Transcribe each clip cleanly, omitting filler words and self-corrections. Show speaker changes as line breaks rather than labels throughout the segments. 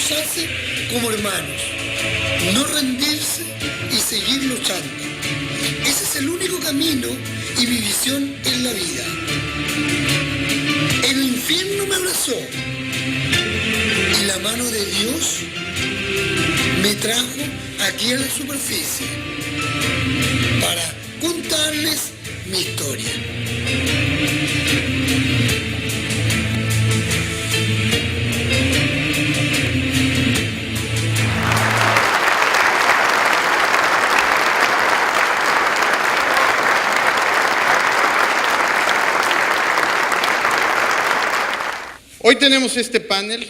nos hace como hermanos. No rendirse y seguir luchando. Ese es el único camino y mi visión en la vida. El infierno me abrazó y la mano de Dios me trajo aquí a la superficie para contarles mi historia.
Hoy tenemos este panel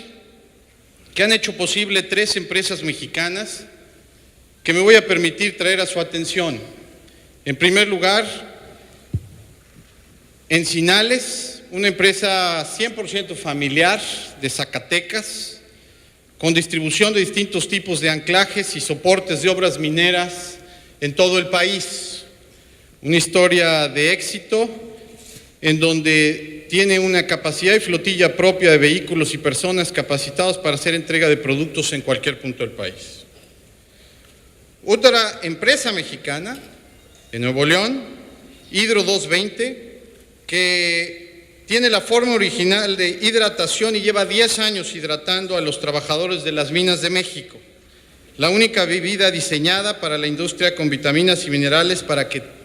que han hecho posible 3 empresas mexicanas que me voy a permitir traer a su atención. En primer lugar, Encinales, una empresa 100% familiar de Zacatecas, con distribución de distintos tipos de anclajes y soportes de obras mineras en todo el país. Una historia de éxito en donde tiene una capacidad y flotilla propia de vehículos y personas capacitados para hacer entrega de productos en cualquier punto del país. Otra empresa mexicana, de Nuevo León, Hidro 220, que tiene la forma original de hidratación y lleva 10 años hidratando a los trabajadores de las minas de México. La única bebida diseñada para la industria con vitaminas y minerales para que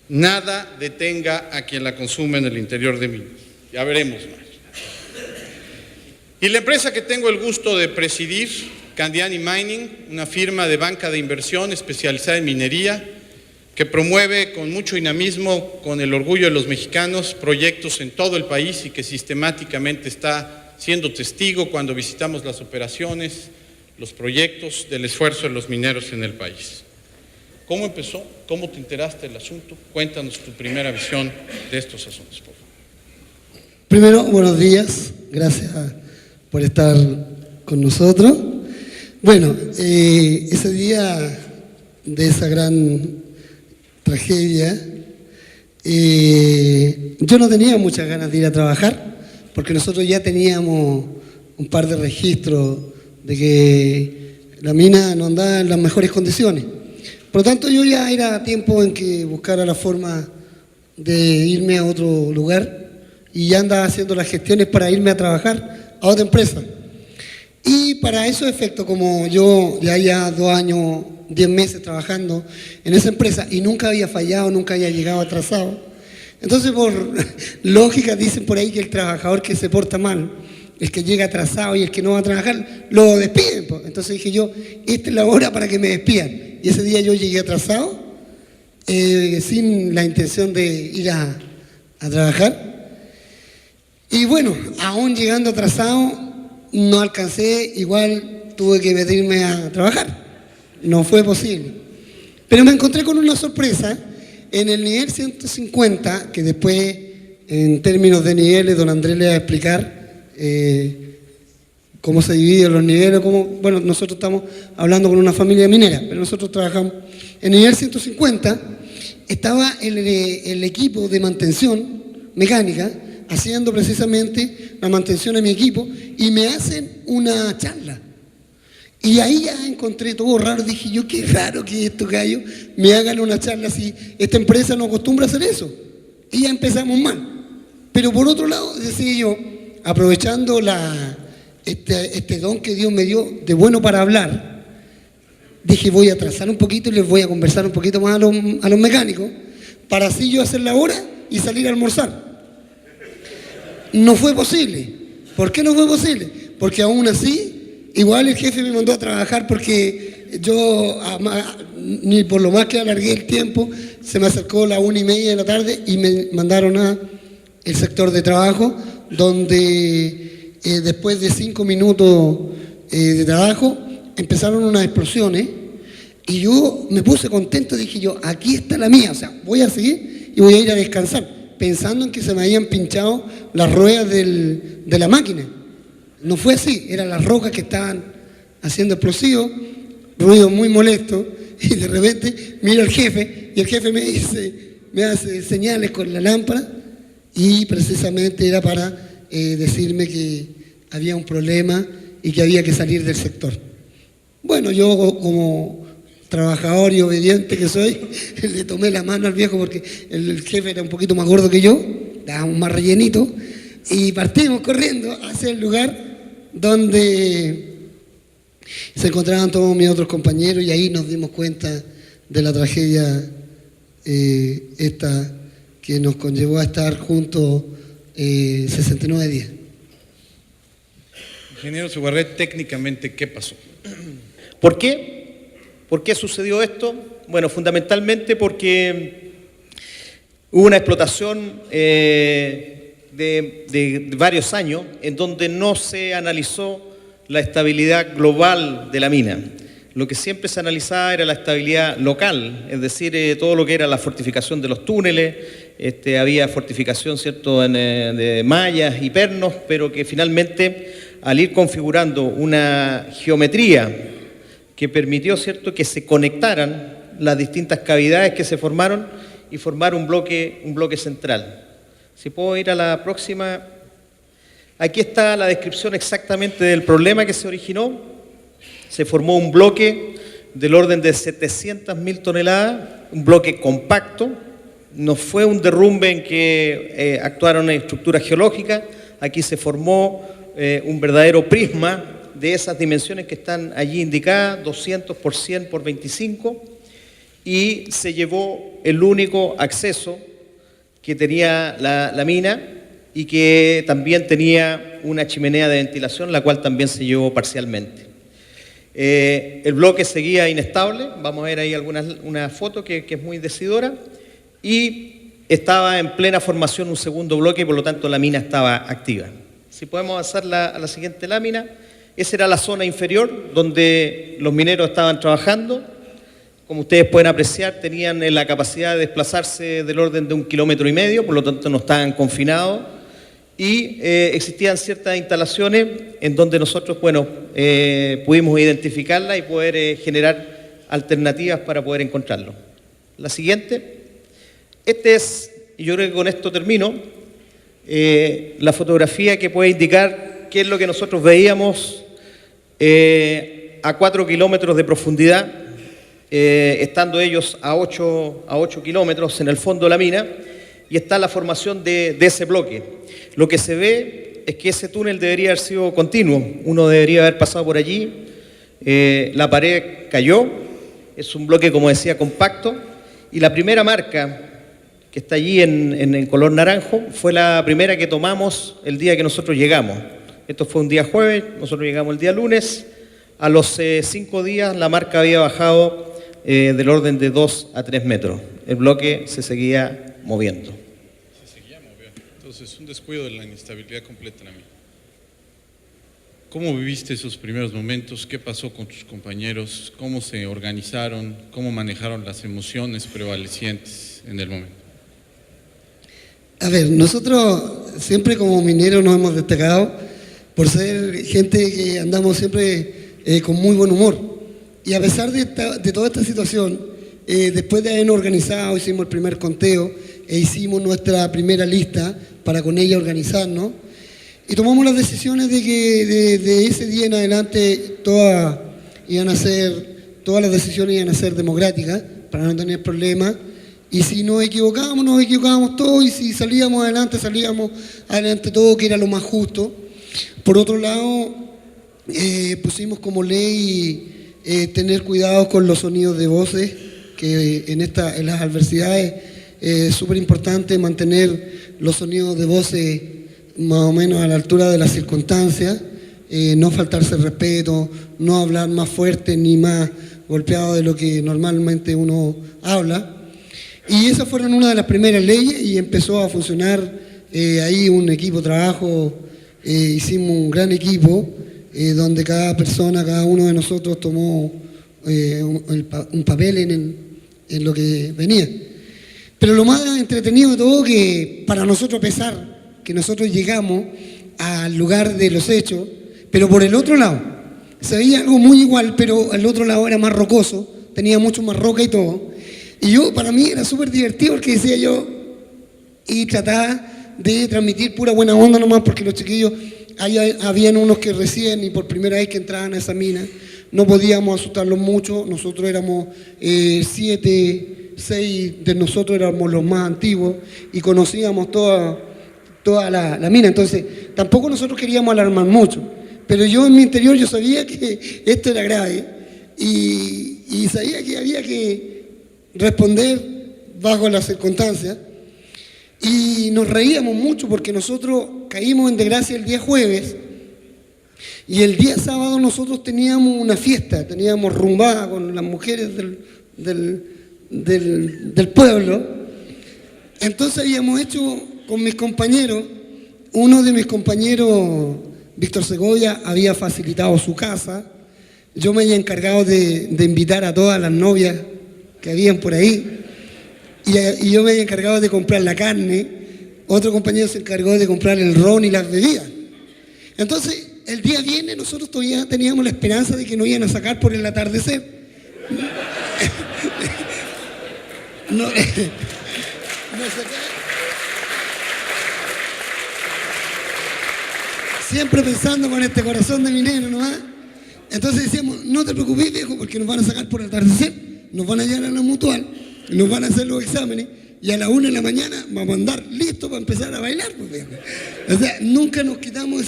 nada detenga a quien la consume en el interior de minas. Ya veremos más. Y la empresa que tengo el gusto de presidir, Candiani Mining, una firma de banca de inversión especializada en minería, que promueve con mucho dinamismo, con el orgullo de los mexicanos, proyectos en todo el país y que sistemáticamente está siendo testigo cuando visitamos las operaciones, los proyectos del esfuerzo de los mineros en el país. ¿Cómo empezó? ¿Cómo te enteraste del asunto? Cuéntanos tu primera visión de estos asuntos, por favor.
Primero, buenos días. Gracias por estar con nosotros. Bueno, ese día de esa gran tragedia, yo no tenía muchas ganas de ir a trabajar, porque nosotros ya teníamos un par de registros de que la mina no andaba en las mejores condiciones. Por lo tanto, yo ya era tiempo en que buscara la forma de irme a otro lugar y ya andaba haciendo las gestiones para irme a trabajar a otra empresa. Y para esos efectos, como yo ya 2 años, 10 meses trabajando en esa empresa y nunca había fallado, nunca había llegado atrasado, entonces por lógica dicen por ahí que el trabajador que se porta mal, el que llega atrasado y el que no va a trabajar, lo despiden. Entonces dije yo, esta es la hora para que me despidan. Y ese día yo llegué atrasado, sin la intención de ir a trabajar. Y bueno, aún llegando atrasado, no alcancé, igual tuve que meterme a trabajar. No fue posible. Pero me encontré con una sorpresa en el nivel 150, que después, en términos de niveles, don Andrés le va a explicar cómo se dividen los niveles, bueno, nosotros estamos hablando con una familia minera, pero nosotros trabajamos. En el nivel 150 estaba el equipo de mantención mecánica haciendo precisamente la mantención a mi equipo y me hacen una charla. Y ahí ya encontré todo raro, dije yo, qué raro que estos gallos me hagan una charla así, esta empresa no acostumbra a hacer eso. Y ya empezamos mal. Pero por otro lado, decía yo, aprovechando este don que Dios me dio de bueno para hablar, dije voy a atrasar un poquito y les voy a conversar un poquito más a los mecánicos para así yo hacer la hora y salir a almorzar. No fue posible. ¿Por qué no fue posible? Porque aún así, igual el jefe me mandó a trabajar porque yo, ni por lo más que alargué el tiempo, se me acercó la 1:30 de la tarde y me mandaron a el sector de trabajo, donde después de 5 minutos de trabajo empezaron unas explosiones y yo me puse contento, dije yo, aquí está la mía, o sea, voy a seguir y voy a ir a descansar, pensando en que se me habían pinchado las ruedas de la máquina. No fue así, eran las rocas que estaban haciendo explosivos, ruido muy molesto, y de repente miro al jefe y el jefe me hace señales con la lámpara y precisamente era para decirme que había un problema y que había que salir del sector. Bueno, yo como trabajador y obediente que soy, le tomé la mano al viejo porque el jefe era un poquito más gordo que yo, estábamos más rellenitos, y partimos corriendo hacia el lugar donde se encontraban todos mis otros compañeros, y ahí nos dimos cuenta de la tragedia esta que nos conllevó a estar juntos 69 días.
Ingeniero Subarret, técnicamente, ¿qué pasó?
¿Por qué? ¿Por qué sucedió esto? Bueno, fundamentalmente porque hubo una explotación de varios años en donde no se analizó la estabilidad global de la mina. Lo que siempre se analizaba era la estabilidad local, es decir, todo lo que era la fortificación de los túneles, había fortificación, ¿cierto?, de mallas y pernos, pero que finalmente, al ir configurando una geometría que permitió, ¿cierto?, que se conectaran las distintas cavidades que se formaron y formar un bloque central. Si puedo ir a la próxima. Aquí está la descripción exactamente del problema que se originó. Se formó un bloque del orden de 700.000 toneladas, un bloque compacto. No fue un derrumbe en que actuaron estructuras geológicas. Aquí se formó un verdadero prisma de esas dimensiones que están allí indicadas, 200 por 100 por 25, y se llevó el único acceso que tenía la mina y que también tenía una chimenea de ventilación, la cual también se llevó parcialmente. El bloque seguía inestable, vamos a ver ahí una foto que es muy decidora, y estaba en plena formación un segundo bloque y por lo tanto la mina estaba activa. Si podemos avanzar a la siguiente lámina, esa era la zona inferior donde los mineros estaban trabajando. Como ustedes pueden apreciar, tenían la capacidad de desplazarse del orden de 1,5 kilómetros, por lo tanto no estaban confinados, y existían ciertas instalaciones en donde nosotros, pudimos identificarlas y poder generar alternativas para poder encontrarlo. La siguiente. Y yo creo que con esto termino, la fotografía que puede indicar qué es lo que nosotros veíamos a 4 kilómetros de profundidad, estando ellos a 8 kilómetros en el fondo de la mina, y está la formación de ese bloque. Lo que se ve es que ese túnel debería haber sido continuo, uno debería haber pasado por allí, la pared cayó, es un bloque, como decía, compacto, y la primera marca que está allí en color naranjo fue la primera que tomamos el día que nosotros llegamos. Esto fue un día jueves, nosotros llegamos el día lunes, a los 5 días la marca había bajado del orden de 2 a 3 metros. El bloque se seguía moviendo.
Se seguía moviendo. Entonces, un descuido de la inestabilidad completa en la mina. ¿Cómo viviste esos primeros momentos? ¿Qué pasó con tus compañeros? ¿Cómo se organizaron? ¿Cómo manejaron las emociones prevalecientes en el momento?
A ver, nosotros siempre como mineros nos hemos destacado por ser gente que andamos siempre con muy buen humor. Y a pesar de toda esta situación, después de habernos organizado, hicimos el primer conteo e hicimos nuestra primera lista para con ella organizarnos, y tomamos las decisiones de que de ese día en adelante todas las decisiones iban a ser democráticas para no tener problemas, y si nos equivocábamos todos, y si salíamos adelante todo, que era lo más justo. Por otro lado, pusimos como ley tener cuidado con los sonidos de voces, que en las adversidades es súper importante mantener los sonidos de voces más o menos a la altura de las circunstancias, no faltarse el respeto, no hablar más fuerte ni más golpeado de lo que normalmente uno habla. Y esas fueron una de las primeras leyes, y empezó a funcionar ahí un equipo de trabajo. Hicimos un gran equipo donde cada uno de nosotros tomó un papel en lo que venía. Pero lo más entretenido de todo, que para nosotros, a pesar que nosotros llegamos al lugar de los hechos, pero por el otro lado, se veía algo muy igual, pero el otro lado era más rocoso, tenía mucho más roca y todo. Y para mí era súper divertido, porque decía yo, y trataba de transmitir pura buena onda nomás, porque los chiquillos habían unos que recién y por primera vez que entraban a esa mina, no podíamos asustarlos mucho, nosotros éramos 7, 6 de nosotros éramos los más antiguos y conocíamos toda la mina, entonces tampoco nosotros queríamos alarmar mucho, pero yo en mi interior yo sabía que esto era grave y sabía que había que responder bajo las circunstancias y nos reíamos mucho porque nosotros caímos en desgracia el día jueves y el día sábado nosotros teníamos una fiesta, teníamos rumbada con las mujeres del pueblo. Entonces habíamos hecho con mis compañeros, uno de mis compañeros, Víctor Segovia, había facilitado su casa, yo me había encargado de invitar a todas las novias que habían por ahí y yo me había encargado de comprar la carne, otro compañero se encargó de comprar el ron y las bebidas. Entonces el día viernes nosotros todavía teníamos la esperanza de que nos iban a sacar por el atardecer. No sé qué. Siempre pensando con este corazón de minero nomás. Entonces decíamos, no te preocupes viejo, porque nos van a sacar por el atardecer, nos van a llevar a la mutual, nos van a hacer los exámenes y a las 1 de la mañana vamos a andar listos para empezar a bailar, pues, viejo. O sea, nunca nos quitamos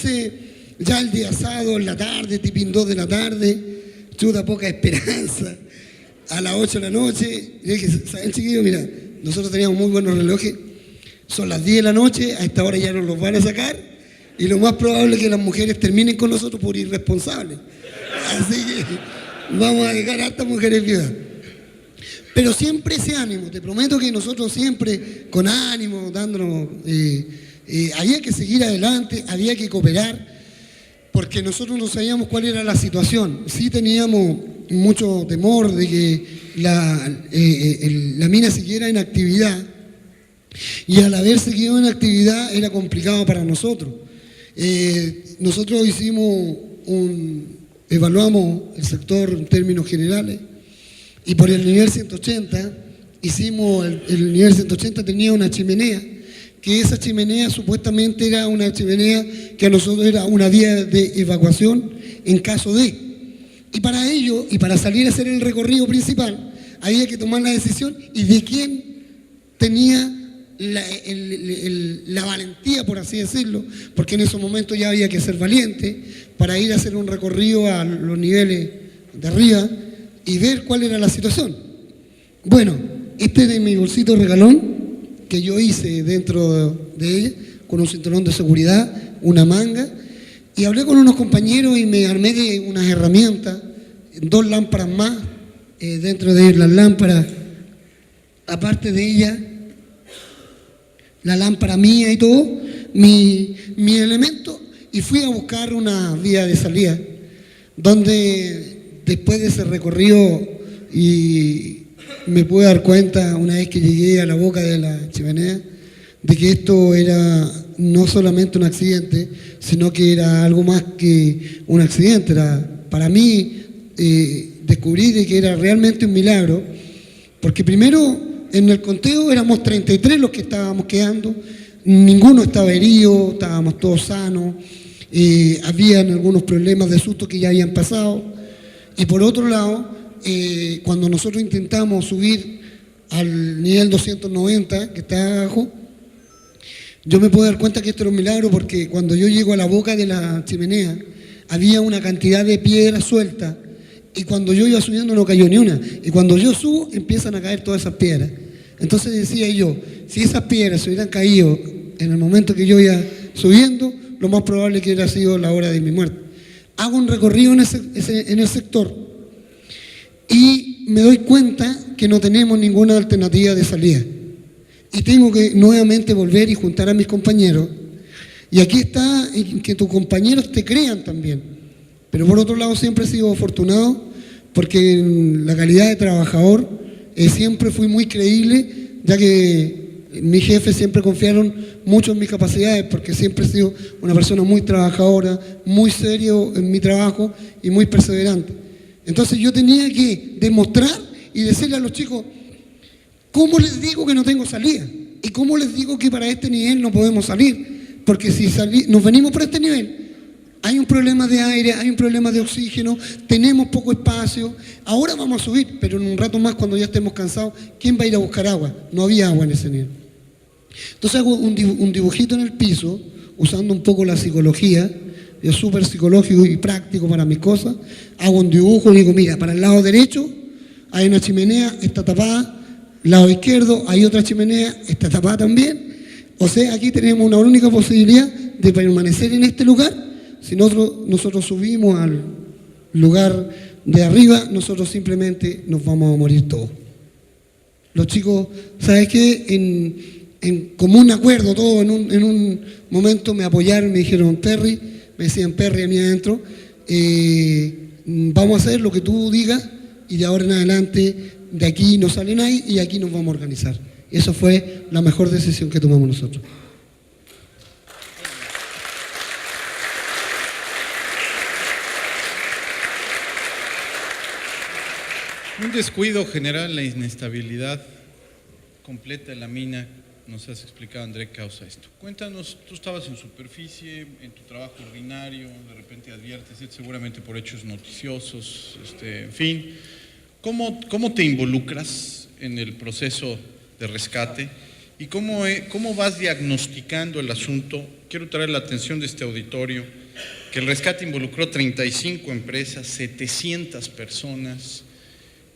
ya el día sábado en la tarde, tipín 2 de la tarde, chuta poca esperanza. A las 8 de la noche, y dije, ¿saben chiquillos? Mira, nosotros teníamos muy buenos relojes, son las 10 de la noche, a esta hora ya nos los van a sacar, y lo más probable es que las mujeres terminen con nosotros por irresponsables. Así que vamos a dejar a estas mujeres viudas. Pero siempre ese ánimo, te prometo que nosotros siempre con ánimo, dándonos, había que seguir adelante, había que cooperar, porque nosotros no sabíamos cuál era la situación. Sí teníamos mucho temor de que la mina siguiera en actividad y al haber seguido en actividad era complicado para nosotros. Nosotros evaluamos el sector en términos generales y por el nivel 180 el nivel 180 tenía una chimenea, que esa chimenea supuestamente era una chimenea que a nosotros era una vía de evacuación en caso de. Y para ello, y para salir a hacer el recorrido principal, había que tomar la decisión y de quién tenía la valentía, por así decirlo, porque en esos momentos ya había que ser valiente para ir a hacer un recorrido a los niveles de arriba y ver cuál era la situación. Bueno, este es de mi bolsito regalón que yo hice dentro de ella, con un cinturón de seguridad, una manga, y hablé con unos compañeros y me armé de unas herramientas, 2 lámparas más, dentro de las lámparas, aparte de ella, la lámpara mía y todo, mi elemento, y fui a buscar una vía de salida, donde después de ese recorrido y me pude dar cuenta una vez que llegué a la boca de la chimenea de que esto era no solamente un accidente, sino que era algo más que un accidente. Para mí descubrí de que era realmente un milagro, porque primero en el conteo éramos 33 los que estábamos quedando, ninguno estaba herido, estábamos todos sanos, habían algunos problemas de susto que ya habían pasado, y por otro lado, cuando nosotros intentamos subir al nivel 290, que está abajo, yo me puedo dar cuenta que esto era un milagro porque cuando yo llego a la boca de la chimenea, había una cantidad de piedras sueltas y cuando yo iba subiendo no cayó ni una. Y cuando yo subo, empiezan a caer todas esas piedras. Entonces decía yo, si esas piedras se hubieran caído en el momento que yo iba subiendo, lo más probable que hubiera sido la hora de mi muerte. Hago un recorrido en el sector y me doy cuenta que no tenemos ninguna alternativa de salida. Y tengo que nuevamente volver y juntar a mis compañeros. Y aquí está que tus compañeros te crean también. Pero por otro lado siempre he sido afortunado porque en la calidad de trabajador siempre fui muy creíble, ya que mis jefes siempre confiaron mucho en mis capacidades porque siempre he sido una persona muy trabajadora, muy serio en mi trabajo y muy perseverante. Entonces yo tenía que demostrar y decirle a los chicos, ¿cómo les digo que no tengo salida? ¿Y cómo les digo que para este nivel no podemos salir? Porque si nos venimos por este nivel, hay un problema de aire, hay un problema de oxígeno, tenemos poco espacio, ahora vamos a subir, pero en un rato más cuando ya estemos cansados, ¿quién va a ir a buscar agua? No había agua en ese nivel. Entonces hago un dibujito en el piso, usando un poco la psicología, es súper psicológico y práctico para mis cosas, hago un dibujo y digo, mira, para el lado derecho hay una chimenea, está tapada, lado izquierdo hay otra chimenea, está tapada también, o sea, aquí tenemos una única posibilidad de permanecer en este lugar. Si nosotros subimos al lugar de arriba, nosotros simplemente nos vamos a morir todos. Los chicos, ¿sabes qué? En común acuerdo, todos en un momento me apoyaron, me dijeron, Perry, me decían Perry a mí adentro, vamos a hacer lo que tú digas y de ahora en adelante de aquí no sale nadie y aquí nos vamos a organizar. Eso fue la mejor decisión que tomamos nosotros.
Un descuido general, la inestabilidad completa en la mina, nos has explicado, André, causa esto. Cuéntanos, tú estabas en superficie, en tu trabajo ordinario, de repente adviertes, seguramente por hechos noticiosos, en fin. ¿Cómo te involucras en el proceso de rescate y cómo vas diagnosticando el asunto? Quiero traer la atención de este auditorio, que el rescate involucró 35 empresas, 700 personas,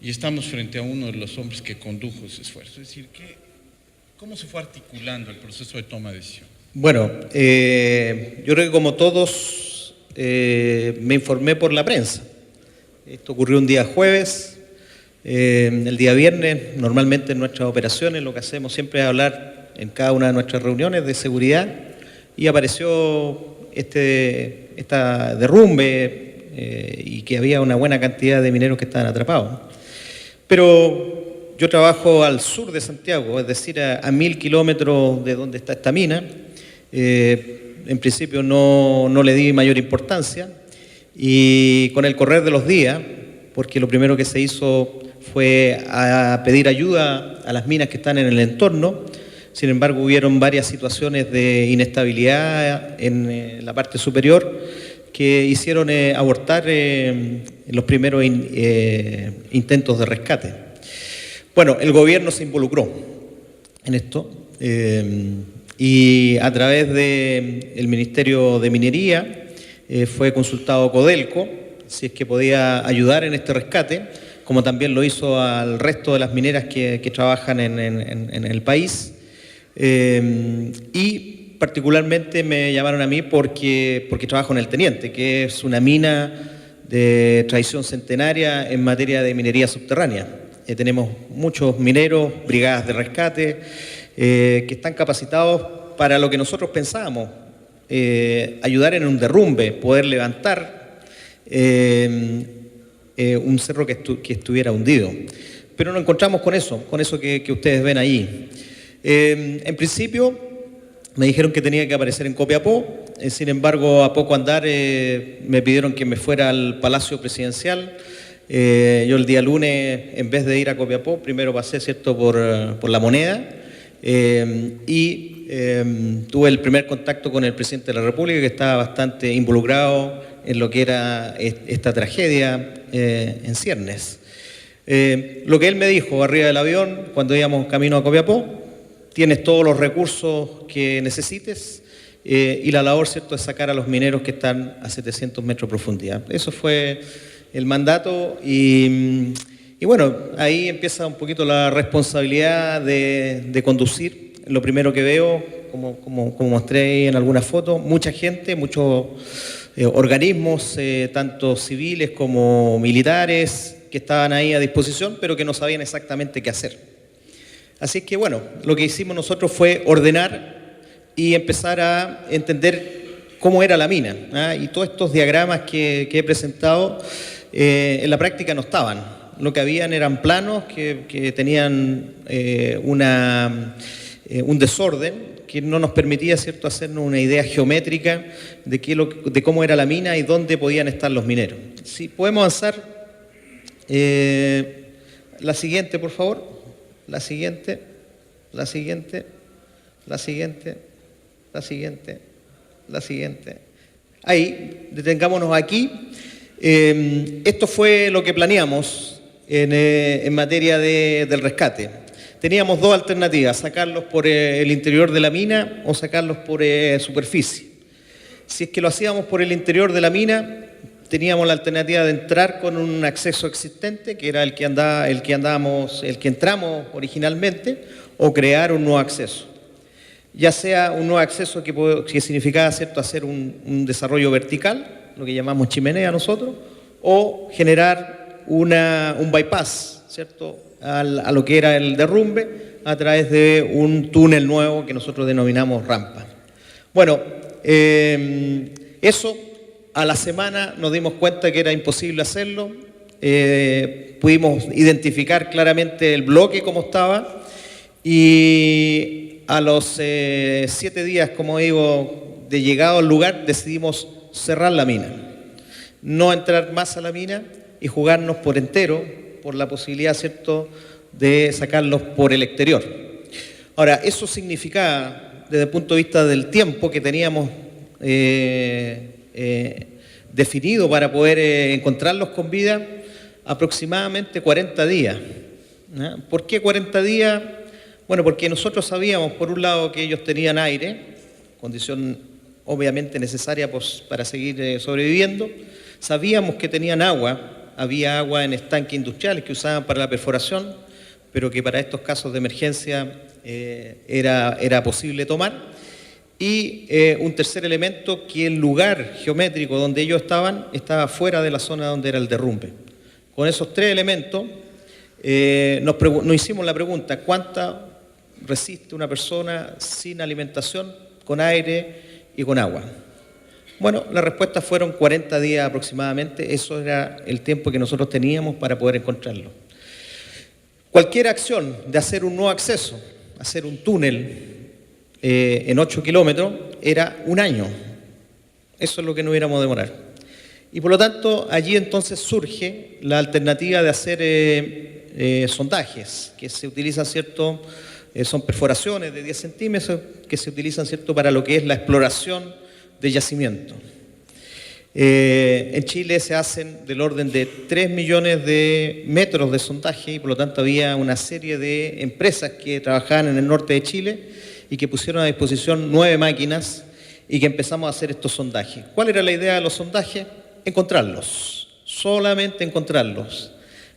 y estamos frente a uno de los hombres que condujo ese esfuerzo. Es decir, ¿cómo se fue articulando el proceso de toma de decisión?
Bueno, yo creo que como todos me informé por la prensa. Esto ocurrió un día jueves, el día viernes, normalmente en nuestras operaciones lo que hacemos siempre es hablar en cada una de nuestras reuniones de seguridad y apareció esta derrumbe y que había una buena cantidad de mineros que estaban atrapados. Pero yo trabajo al sur de Santiago, es decir, a 1000 kilómetros de donde está esta mina. En principio no le di mayor importancia y con el correr de los días, porque lo primero que se hizo fue a pedir ayuda a las minas que están en el entorno. Sin embargo, hubieron varias situaciones de inestabilidad en la parte superior que hicieron abortar los primeros intentos de rescate. Bueno, el gobierno se involucró en esto y a través del Ministerio de Minería fue consultado Codelco si es que podía ayudar en este rescate, como también lo hizo al resto de las mineras que trabajan en el país. Y particularmente me llamaron a mí porque trabajo en el Teniente, que es una mina de tradición centenaria en materia de minería subterránea. Tenemos muchos mineros, brigadas de rescate, que están capacitados para lo que nosotros pensábamos, ayudar en un derrumbe, poder levantar un cerro que estuviera hundido. Pero nos encontramos con eso que ustedes ven ahí. En principio me dijeron que tenía que aparecer en Copiapó, sin embargo a poco andar me pidieron que me fuera al Palacio Presidencial. Yo el día lunes, en vez de ir a Copiapó, primero pasé, ¿cierto?, por La Moneda y tuve el primer contacto con el presidente de la República, que estaba bastante involucrado en lo que era esta tragedia en ciernes. Lo que él me dijo arriba del avión, cuando íbamos camino a Copiapó: tienes todos los recursos que necesites y la labor, ¿cierto?, es sacar a los mineros que están a 700 metros de profundidad. Eso fue el mandato y bueno, ahí empieza un poquito la responsabilidad de conducir. Lo primero que veo, como mostré en algunas fotos, mucha gente, muchos organismos, tanto civiles como militares, que estaban ahí a disposición, pero que no sabían exactamente qué hacer. Así que bueno, lo que hicimos nosotros fue ordenar y empezar a entender cómo era la mina, ¿ah? Y todos estos diagramas que he presentado en la práctica no estaban. Lo que habían eran planos que tenían un desorden que no nos permitía, ¿cierto?, hacernos una idea geométrica de cómo era la mina y dónde podían estar los mineros. Si podemos avanzar, la siguiente, por favor. La siguiente, la siguiente, la siguiente, la siguiente, la siguiente, Ahí, detengámonos aquí. Esto fue lo que planeamos en materia del rescate. Teníamos dos alternativas, sacarlos por el interior de la mina o sacarlos por superficie. Si es que lo hacíamos por el interior de la mina, teníamos la alternativa de entrar con un acceso existente, que era el que entramos originalmente, o crear un nuevo acceso. Ya sea un nuevo acceso que significaba, ¿cierto?, hacer un desarrollo vertical, lo que llamamos chimenea nosotros, o generar un bypass, ¿cierto?, a lo que era el derrumbe a través de un túnel nuevo que nosotros denominamos rampa. Bueno, eso a la semana nos dimos cuenta que era imposible hacerlo. Pudimos identificar claramente el bloque como estaba y a los 7 días, como digo, de llegado al lugar, decidimos cerrar la mina, no entrar más a la mina y jugarnos por entero por la posibilidad, ¿cierto?, de sacarlos por el exterior. Ahora, eso significaba, desde el punto de vista del tiempo que teníamos definido para poder encontrarlos con vida, aproximadamente 40 días. ¿No? ¿Por qué 40 días? Bueno, porque nosotros sabíamos, por un lado, que ellos tenían aire, condición obviamente necesaria para seguir sobreviviendo. Sabíamos que tenían agua. Había agua en estanques industriales que usaban para la perforación, pero que para estos casos de emergencia era posible tomar. Y un tercer elemento, que el lugar geométrico donde ellos estaba fuera de la zona donde era el derrumbe. Con esos tres elementos nos hicimos la pregunta: ¿cuánta resiste una persona sin alimentación, con aire y con agua? Bueno, la respuesta fueron 40 días aproximadamente. Eso era el tiempo que nosotros teníamos para poder encontrarlo. Cualquier acción de hacer un nuevo acceso, hacer un túnel en 8 kilómetros, era un año. Eso es lo que no hubiéramos demorar. Y por lo tanto, allí entonces surge la alternativa de hacer sondajes, que se utilizan, ¿cierto? Son perforaciones de 10 centímetros que se utilizan, ¿cierto?, para lo que es la exploración de yacimiento. En Chile se hacen del orden de 3 millones de metros de sondaje y por lo tanto había una serie de empresas que trabajaban en el norte de Chile y que pusieron a disposición 9 máquinas y que empezamos a hacer estos sondajes. ¿Cuál era la idea de los sondajes? Encontrarlos, solamente encontrarlos.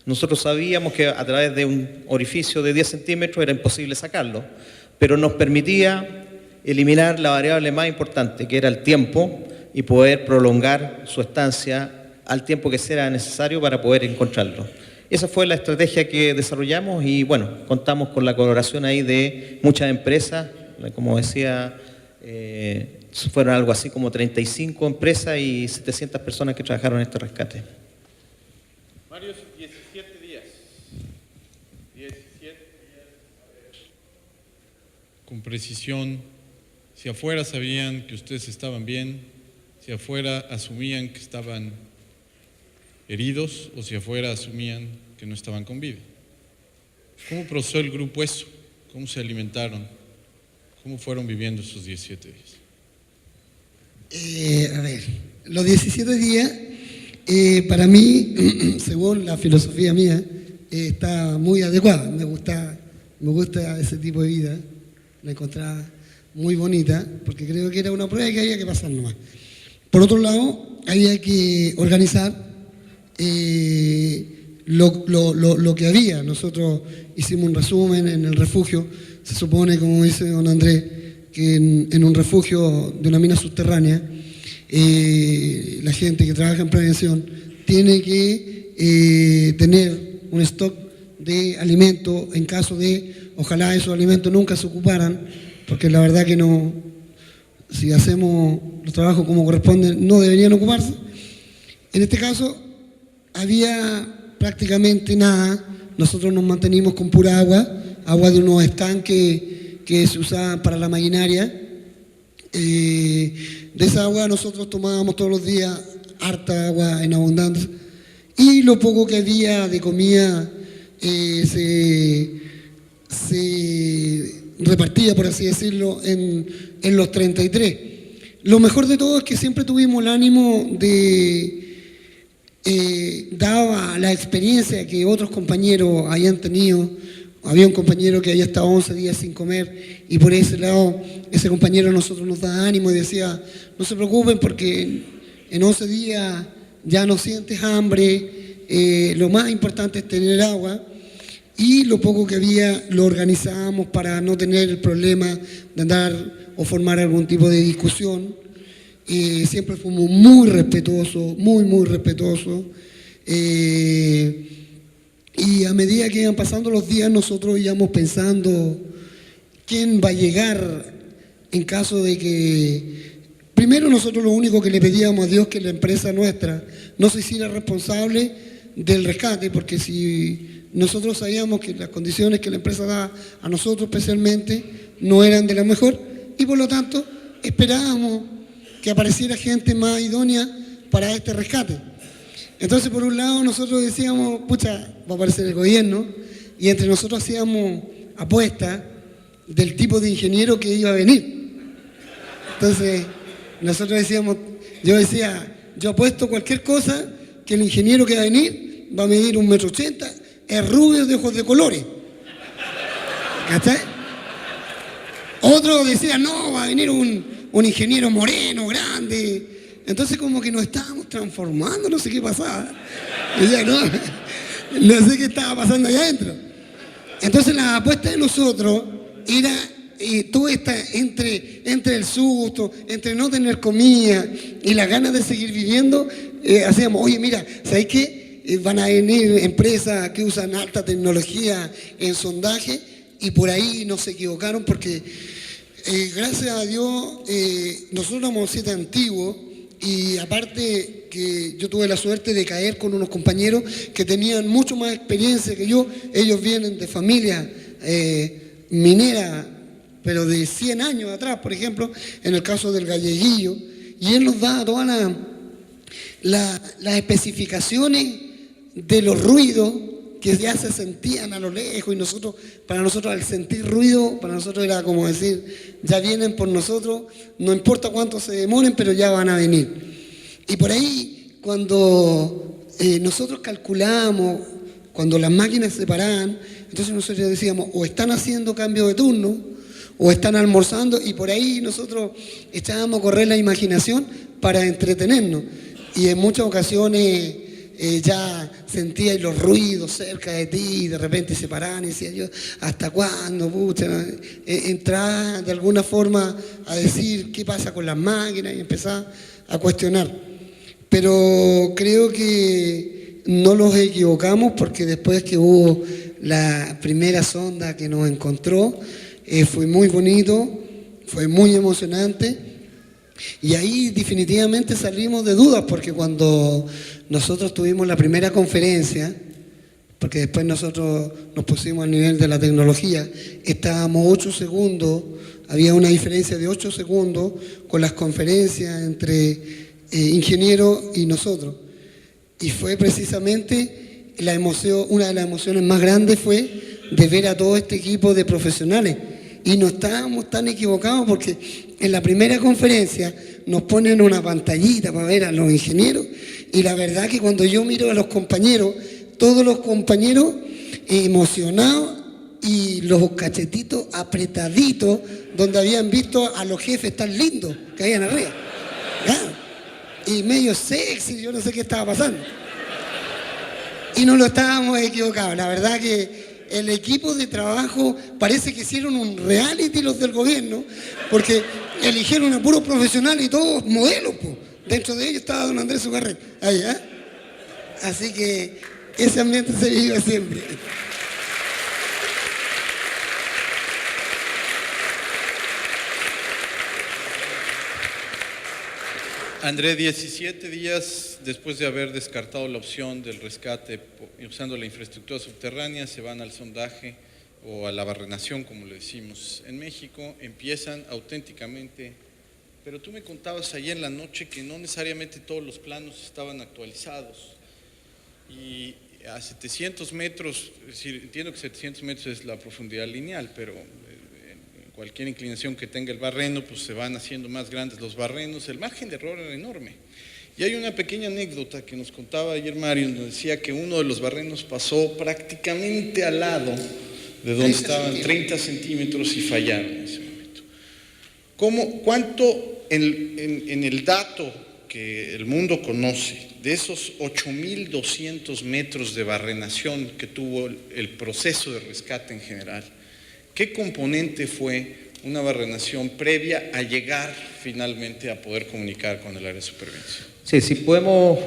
Nosotros sabíamos que a través de un orificio de 10 centímetros era imposible sacarlo, pero nos permitía eliminar la variable más importante, que era el tiempo, y poder prolongar su estancia al tiempo que sea necesario para poder encontrarlo. Esa fue la estrategia que desarrollamos y bueno, contamos con la colaboración ahí de muchas empresas, como decía, fueron algo así como 35 empresas y 700 personas que trabajaron en este rescate.
Varios 17 días. 17 días. Con precisión. Si afuera sabían que ustedes estaban bien, si afuera asumían que estaban heridos o si afuera asumían que no estaban con vida. ¿Cómo procesó el grupo eso? ¿Cómo se alimentaron? ¿Cómo fueron viviendo esos 17 días?
A ver, los 17 días, para mí, según la filosofía mía, está muy adecuada. Me gusta ese tipo de vida, la encontraba muy bonita, porque creo que era una prueba que había que pasar nomás. Por otro lado, había que organizar lo que había. Nosotros hicimos un resumen en el refugio. Se supone, como dice don Andrés, que en un refugio de una mina subterránea, la gente que trabaja en prevención tiene que tener un stock de alimentos en caso de, ojalá esos alimentos nunca se ocuparan, porque la verdad que no, si hacemos los trabajos como corresponden, no deberían ocuparse. En este caso, había prácticamente nada. Nosotros nos mantenimos con pura agua de unos estanques que se usaban para la maquinaria. De esa agua nosotros tomábamos todos los días harta agua en abundancia. Y lo poco que había de comida se repartía, por así decirlo, en los 33. Lo mejor de todo es que siempre tuvimos el ánimo de, daba la experiencia que otros compañeros hayan tenido. Había un compañero que había estado 11 días sin comer y por ese lado, ese compañero a nosotros nos da ánimo y decía, no se preocupen porque en 11 días ya no sientes hambre, lo más importante es tener agua. Y lo poco que había lo organizábamos para no tener el problema de andar o formar algún tipo de discusión. Siempre fuimos muy respetuosos, muy respetuosos. Y a medida que iban pasando los días, nosotros íbamos pensando quién va a llegar en caso de que... Primero nosotros lo único que le pedíamos a Dios que la empresa nuestra no se hiciera responsable del rescate, porque si nosotros sabíamos que las condiciones que la empresa da a nosotros especialmente no eran de las mejor y por lo tanto esperábamos que apareciera gente más idónea para este rescate. Entonces por un lado nosotros decíamos, pucha, va a aparecer el gobierno y entre nosotros hacíamos apuestas del tipo de ingeniero que iba a venir. Entonces nosotros decíamos, yo decía, yo apuesto cualquier cosa que el ingeniero que va a venir va a medir 1,80 m, es rubio de ojos de colores. ¿Cachai? Otro decía, no, va a venir un ingeniero moreno, grande. Entonces como que nos estábamos transformando, no sé qué pasaba. Decía, no sé qué estaba pasando allá adentro. Entonces la apuesta de nosotros era todo entre el susto, entre no tener comida y las ganas de seguir viviendo, hacíamos, oye, mira, ¿sabes qué? Van a venir empresas que usan alta tecnología en sondaje y por ahí no se equivocaron porque gracias a Dios nosotros somos 7 antiguos y aparte que yo tuve la suerte de caer con unos compañeros que tenían mucho más experiencia que yo. Ellos vienen de familia minera, pero de 100 años atrás, por ejemplo, en el caso del Galleguillo, y él nos da todas las especificaciones de los ruidos que ya se sentían a lo lejos y para nosotros al sentir ruido, para nosotros era como decir, ya vienen por nosotros, no importa cuánto se demoren, pero ya van a venir. Y por ahí, cuando nosotros calculamos, cuando las máquinas se paraban, entonces nosotros decíamos, o están haciendo cambio de turno, o están almorzando, y por ahí nosotros echábamos a correr la imaginación para entretenernos. Y en muchas ocasiones ya sentía los ruidos cerca de ti y de repente se paraban y decía yo, ¿hasta cuándo? Pucha, entraba de alguna forma a decir qué pasa con las máquinas y empezaba a cuestionar. Pero creo que no nos equivocamos porque después que hubo la primera sonda que nos encontró, fue muy bonito, fue muy emocionante y ahí definitivamente salimos de dudas porque cuando nosotros tuvimos la primera conferencia, porque después nosotros nos pusimos al nivel de la tecnología, estábamos 8 segundos, había una diferencia de 8 segundos con las conferencias entre ingenieros y nosotros. Y fue precisamente la emoción, una de las emociones más grandes fue de ver a todo este equipo de profesionales. Y no estábamos tan equivocados porque en la primera conferencia nos ponen una pantallita para ver a los ingenieros y la verdad que cuando yo miro a los compañeros, todos los compañeros emocionados y los cachetitos apretaditos donde habían visto a los jefes tan lindos que habían arriba. ¿Ya? Y medio sexy, yo no sé qué estaba pasando. Y no lo estábamos equivocados, la verdad que el equipo de trabajo parece que hicieron un reality los del gobierno, porque eligieron a puros profesionales y todos modelos, pues. Dentro de ellos estaba don Andrés Ugarret, ahí, ¿eh? Así que ese ambiente se vive siempre.
André, 17 días después de haber descartado la opción del rescate usando la infraestructura subterránea, se van al sondaje o a la barrenación, como le decimos en México, empiezan auténticamente, pero tú me contabas ayer en la noche que no necesariamente todos los planos estaban actualizados y a 700 metros, es decir, entiendo que 700 metros es la profundidad lineal, pero cualquier inclinación que tenga el barreno, pues se van haciendo más grandes los barrenos, el margen de error era enorme. Y hay una pequeña anécdota que nos contaba ayer Mario, donde decía que uno de los barrenos pasó prácticamente al lado de donde estaban 30 centímetros y fallaron en ese momento. ¿Cuánto en el dato que el mundo conoce de esos 8.200 metros de barrenación que tuvo el proceso de rescate en general? ¿Qué componente fue una barrenación previa a llegar finalmente a poder comunicar con el área de supervivencia?
Sí, si podemos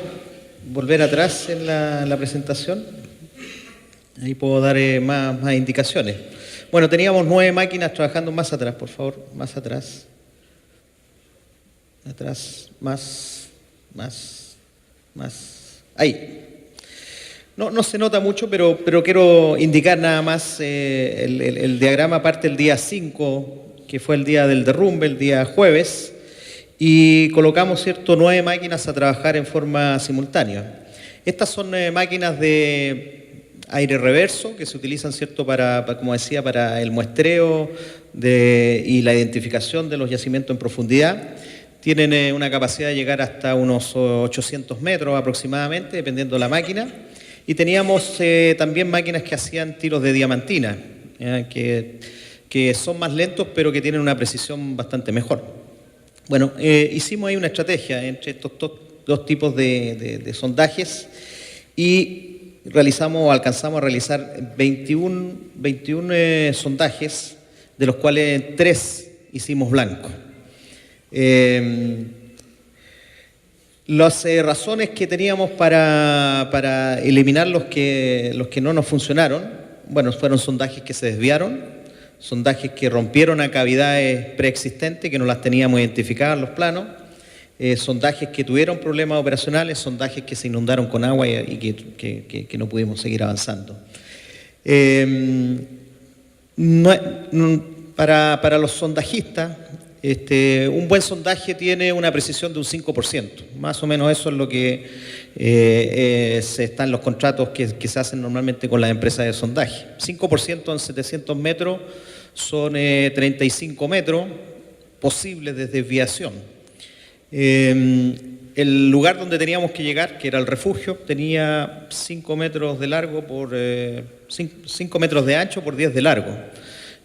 volver atrás en la presentación, ahí puedo dar más indicaciones. Bueno, teníamos 9 máquinas trabajando más atrás, por favor, más atrás. Atrás, más, ahí. No se nota mucho, pero quiero indicar nada más, el diagrama parte el día 5, que fue el día del derrumbe, el día jueves, y colocamos, ¿cierto?, 9 máquinas a trabajar en forma simultánea. Estas son máquinas de aire reverso que se utilizan, ¿cierto?, para como decía, para el muestreo y la identificación de los yacimientos en profundidad. Tienen una capacidad de llegar hasta unos 800 metros aproximadamente, dependiendo de la máquina. Y teníamos también máquinas que hacían tiros de diamantina, que son más lentos, pero que tienen una precisión bastante mejor. Bueno, hicimos ahí una estrategia entre estos dos tipos de sondajes y alcanzamos a realizar 21 sondajes, de los cuales 3 hicimos blanco. Las razones que teníamos para eliminar los que no nos funcionaron, bueno, fueron sondajes que se desviaron, sondajes que rompieron a cavidades preexistentes que no las teníamos identificadas en los planos, sondajes que tuvieron problemas operacionales, sondajes que se inundaron con agua y que no pudimos seguir avanzando. Para los sondajistas, un buen sondaje tiene una precisión de un 5%, más o menos eso es lo que está en los contratos que se hacen normalmente con las empresas de sondaje. 5% en 700 metros son 35 metros posibles de desviación. El lugar donde teníamos que llegar, que era el refugio, tenía 5 metros de largo por 5 metros de ancho por 10 de largo.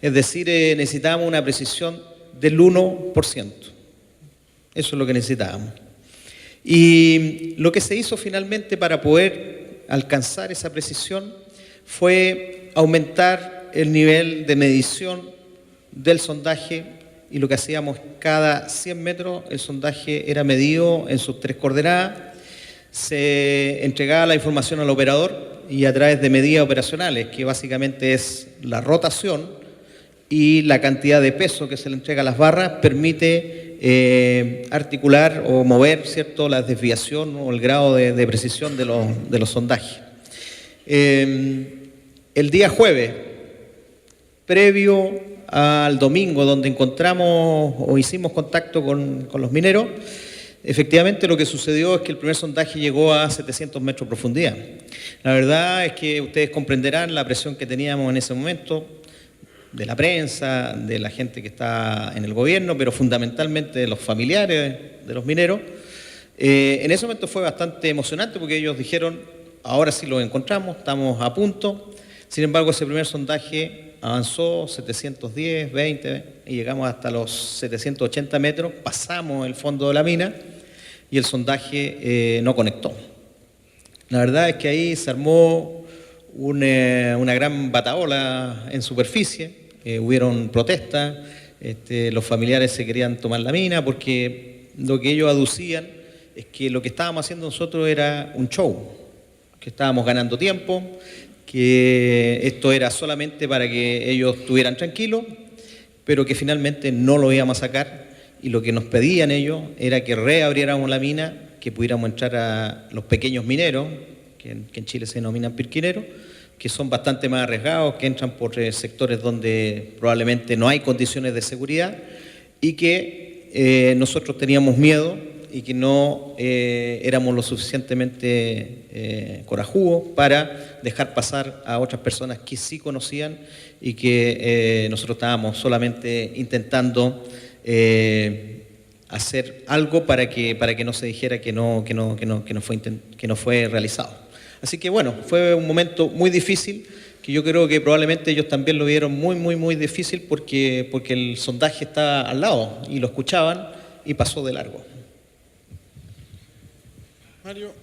Es decir, necesitábamos una precisión del 1%. Eso es lo que necesitábamos. Y lo que se hizo finalmente para poder alcanzar esa precisión fue aumentar el nivel de medición del sondaje, y lo que hacíamos cada 100 metros, el sondaje era medido en sus 3 coordenadas, se entregaba la información al operador y a través de medidas operacionales, que básicamente es la rotación y la cantidad de peso que se le entrega a las barras, permite articular o mover, ¿cierto?, la desviación o el grado de precisión de los sondajes. El día jueves, previo al domingo, donde encontramos o hicimos contacto con los mineros, efectivamente lo que sucedió es que el primer sondaje llegó a 700 metros de profundidad. La verdad es que ustedes comprenderán la presión que teníamos en ese momento, de la prensa, de la gente que está en el gobierno, pero fundamentalmente de los familiares de los mineros. En ese momento fue bastante emocionante porque ellos dijeron, ahora sí lo encontramos, estamos a punto. Sin embargo, ese primer sondaje avanzó 710, 20 y llegamos hasta los 780 metros, pasamos el fondo de la mina y el sondaje no conectó. La verdad es que ahí se armó una gran batahola en superficie, hubieron protestas, los familiares se querían tomar la mina porque lo que ellos aducían es que lo que estábamos haciendo nosotros era un show, que estábamos ganando tiempo, que esto era solamente para que ellos estuvieran tranquilos, pero que finalmente no lo íbamos a sacar, y lo que nos pedían ellos era que reabriéramos la mina, que pudiéramos entrar a los pequeños mineros, que en Chile se denominan pirquineros, que son bastante más arriesgados, que entran por sectores donde probablemente no hay condiciones de seguridad, y que nosotros teníamos miedo y que no éramos lo suficientemente corajudos para dejar pasar a otras personas que sí conocían y que nosotros estábamos solamente intentando hacer algo para que no se dijera que no fue realizado. Así que bueno, fue un momento muy difícil, que yo creo que probablemente ellos también lo vieron muy difícil porque el sondaje estaba al lado y lo escuchaban y pasó de largo.
Mario,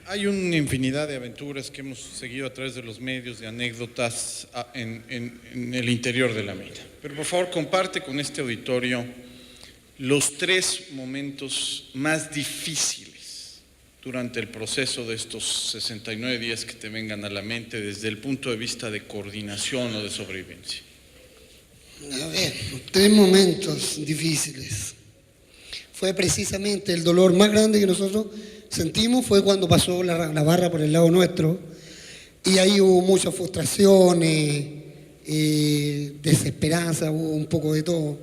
hay una infinidad de aventuras que hemos seguido a través de los medios, de anécdotas en el interior de la mina. Pero por favor, comparte con este auditorio los 3 momentos más difíciles durante el proceso de estos 69 días que te vengan a la mente desde el punto de vista de coordinación o de sobrevivencia.
A ver, 3 momentos difíciles. Fue precisamente el dolor más grande que nosotros sentimos, fue cuando pasó la barra por el lado nuestro, y ahí hubo muchas frustraciones, desesperanza, hubo un poco de todo.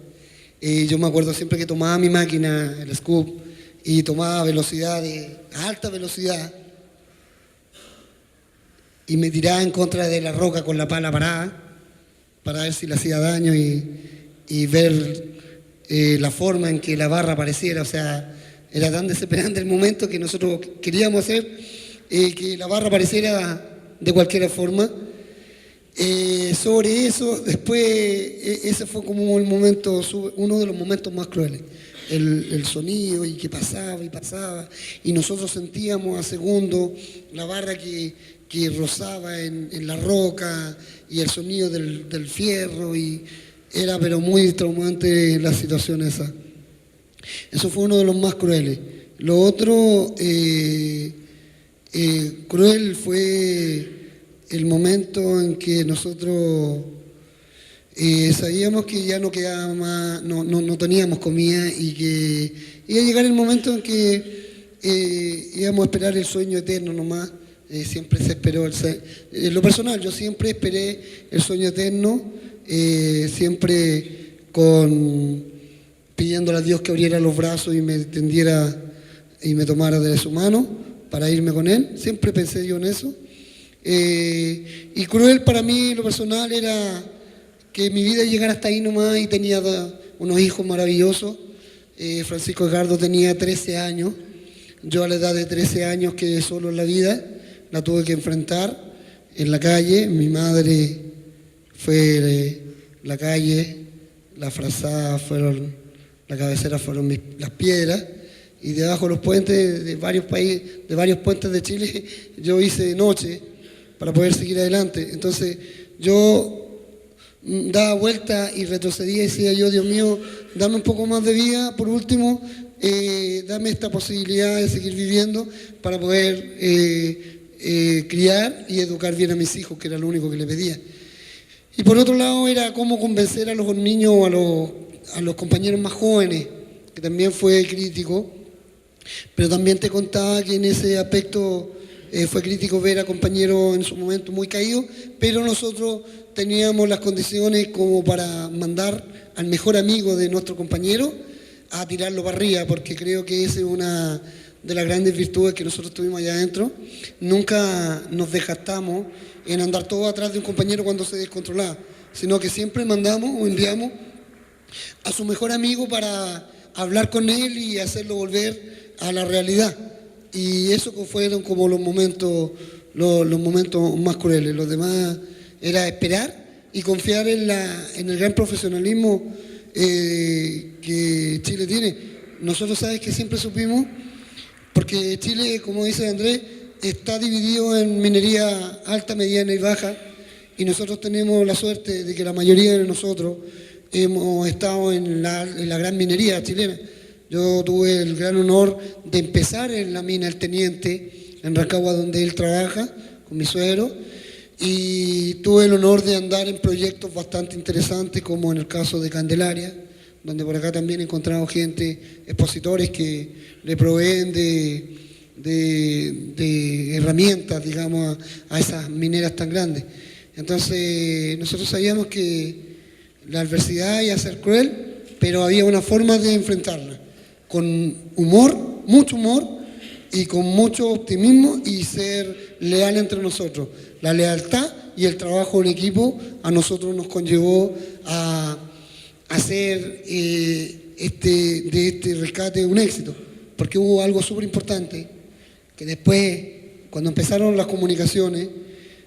Yo me acuerdo siempre que tomaba mi máquina, el scoop, y tomaba velocidades, a alta velocidad, y me tiraba en contra de la roca con la pala parada para ver si le hacía daño y ver la forma en que la barra apareciera. O sea, era tan desesperante el momento que nosotros queríamos hacer que la barra apareciera de cualquier forma. Sobre eso, después, ese fue como uno de los momentos más crueles. El sonido y que pasaba y pasaba, y nosotros sentíamos a segundo la barra que rozaba en la roca y el sonido del fierro, y era pero muy traumante la situación esa. Eso fue uno de los más crueles. Lo otro cruel fue el momento en que nosotros sabíamos que ya no quedaba más, no teníamos comida, y que iba a llegar el momento en que íbamos a esperar el sueño eterno nomás. Siempre se esperó, en lo personal, yo siempre esperé el sueño eterno, siempre pidiéndole a Dios que abriera los brazos y me tendiera y me tomara de su mano para irme con Él. Siempre pensé yo en eso. Y cruel para mí, lo personal, era que mi vida llegara hasta ahí nomás, y tenía unos hijos maravillosos. Francisco Edgardo tenía 13 años, yo a la edad de 13 años quedé solo en la vida, la tuve que enfrentar en la calle. Mi madre fue la calle, la frazada fueron, la cabecera fueron las piedras, y debajo de los puentes de varios países, de varios puentes de Chile, yo hice de noche para poder seguir adelante. Entonces yo daba vuelta y retrocedía y decía yo, Dios mío, dame un poco más de vida, por último, dame esta posibilidad de seguir viviendo para poder criar y educar bien a mis hijos, que era lo único que le pedía. Y por otro lado era cómo convencer a los niños o a los compañeros más jóvenes, que también fue crítico, pero también te contaba que en ese aspecto fue crítico ver a compañeros en su momento muy caídos, pero nosotros teníamos las condiciones como para mandar al mejor amigo de nuestro compañero a tirarlo para arriba, porque creo que esa es una de las grandes virtudes que nosotros tuvimos allá adentro. Nunca nos desgastamos en andar todos atrás de un compañero cuando se descontrolaba, sino que siempre mandamos o enviamos a su mejor amigo para hablar con él y hacerlo volver a la realidad. Y eso fueron como los momentos más crueles. Los demás era esperar y confiar en el gran profesionalismo que Chile tiene. Nosotros, sabes que siempre supimos, porque Chile, como dice Andrés, está dividido en minería alta, mediana y baja, y nosotros tenemos la suerte de que la mayoría de nosotros hemos estado en la gran minería chilena. Yo tuve el gran honor de empezar en la mina El Teniente, en Rancagua, donde él trabaja, con mi suegro, y tuve el honor de andar en proyectos bastante interesantes, como en el caso de Candelaria, donde por acá también he encontrado gente, expositores que le proveen de herramientas, digamos, a esas mineras tan grandes. Entonces, nosotros sabíamos que la adversidad iba a ser cruel, pero había una forma de enfrentarla. con humor, mucho humor, y con mucho optimismo y ser leal entre nosotros. La lealtad y el trabajo en equipo a nosotros nos conllevó a hacer de este rescate un éxito, porque hubo algo súper importante, que después, cuando empezaron las comunicaciones,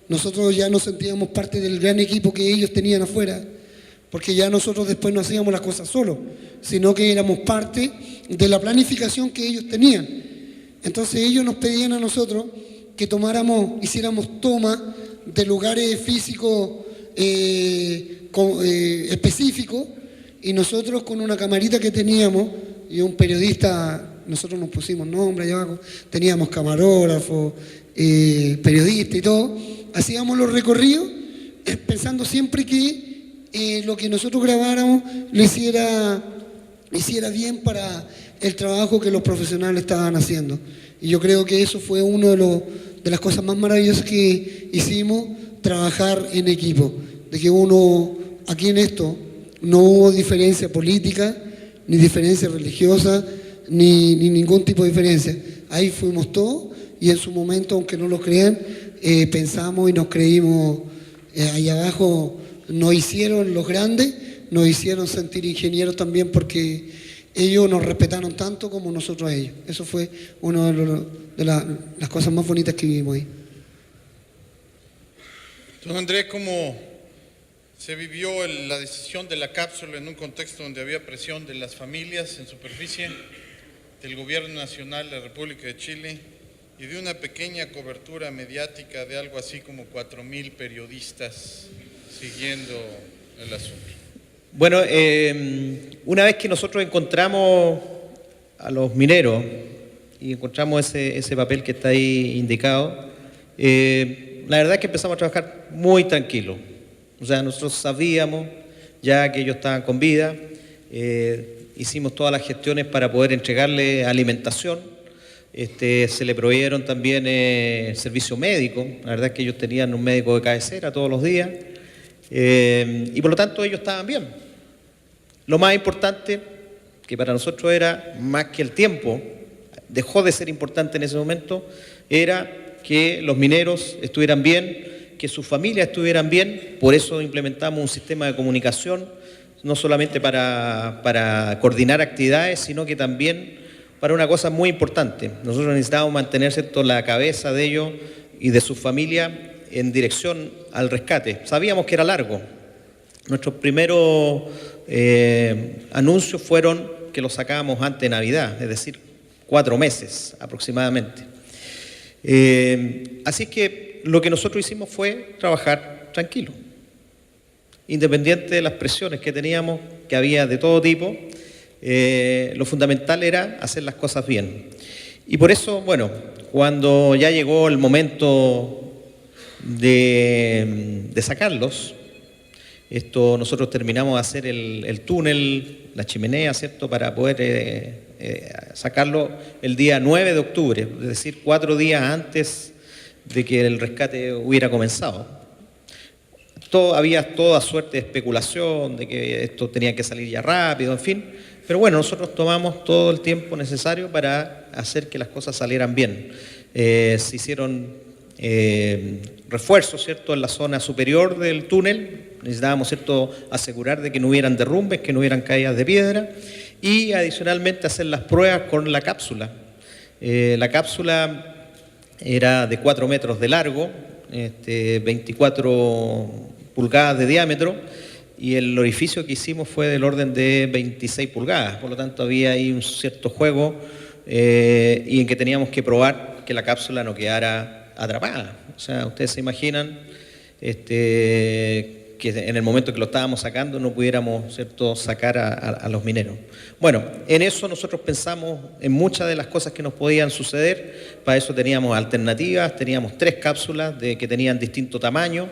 nosotros ya nos sentíamos parte del gran equipo que ellos tenían afuera, porque ya nosotros después no hacíamos las cosas solos, sino que éramos parte de la planificación que ellos tenían. Entonces ellos nos pedían a nosotros que hiciéramos toma de lugares físicos específicos, y nosotros con una camarita que teníamos y un periodista, nosotros nos pusimos nombre allá abajo, teníamos camarógrafo, periodista y todo, hacíamos los recorridos pensando siempre que lo que nosotros grabáramos le hiciera bien para el trabajo que los profesionales estaban haciendo. Y yo creo que eso fue una de las cosas más maravillosas que hicimos, trabajar en equipo, de que aquí en esto no hubo diferencia política, ni diferencia religiosa, ni ningún tipo de diferencia. Ahí fuimos todos, y en su momento, aunque no lo crean, pensamos y nos creímos ahí abajo. Nos hicieron los grandes, nos hicieron sentir ingenieros también, porque ellos nos respetaron tanto como nosotros a ellos. Eso fue una de las cosas más bonitas que vivimos ahí.
Don Andrés, ¿cómo se vivió la decisión de la cápsula en un contexto donde había presión de las familias en superficie, del Gobierno Nacional de la República de Chile y de una pequeña cobertura mediática de algo así como 4.000 periodistas siguiendo el asunto?
Bueno, una vez que nosotros encontramos a los mineros y encontramos ese papel que está ahí indicado, la verdad es que empezamos a trabajar muy tranquilo. O sea, nosotros sabíamos ya que ellos estaban con vida, hicimos todas las gestiones para poder entregarle alimentación, se le proveyeron también servicio médico. La verdad es que ellos tenían un médico de cabecera todos los días, y por lo tanto ellos estaban bien. Lo más importante, que para nosotros era más que el tiempo, dejó de ser importante en ese momento, era que los mineros estuvieran bien, que sus familias estuvieran bien. Por eso implementamos un sistema de comunicación, no solamente para coordinar actividades, sino que también para una cosa muy importante. Nosotros necesitábamos mantener, ¿cierto?, la cabeza de ellos y de su familia en dirección al rescate. Sabíamos que era largo. Nuestros primeros anuncios fueron que lo sacábamos antes de Navidad, es decir, 4 meses aproximadamente. Así que lo que nosotros hicimos fue trabajar tranquilo, independiente de las presiones que teníamos, que había de todo tipo. Lo fundamental era hacer las cosas bien. Y por eso, bueno, cuando ya llegó el momento de sacarlos, nosotros terminamos de hacer el túnel, la chimenea, ¿cierto?, para poder sacarlo el día 9 de octubre, es decir, 4 días antes de que el rescate hubiera comenzado. Había toda suerte de especulación, de que esto tenía que salir ya rápido, en fin. Pero bueno, nosotros tomamos todo el tiempo necesario para hacer que las cosas salieran bien. Se hicieron refuerzos, ¿cierto?, en la zona superior del túnel. Necesitábamos, ¿cierto?, asegurar de que no hubieran derrumbes, que no hubieran caídas de piedra, y adicionalmente hacer las pruebas con la cápsula. La cápsula era de 4 metros de largo, 24 pulgadas de diámetro, y el orificio que hicimos fue del orden de 26 pulgadas. Por lo tanto, había ahí un cierto juego y en que teníamos que probar que la cápsula no quedara atrapada. O sea, ustedes se imaginan que en el momento que lo estábamos sacando no pudiéramos, ¿cierto?, sacar a los mineros. Bueno, en eso nosotros pensamos en muchas de las cosas que nos podían suceder. Para eso teníamos alternativas, teníamos 3 cápsulas que tenían distinto tamaño.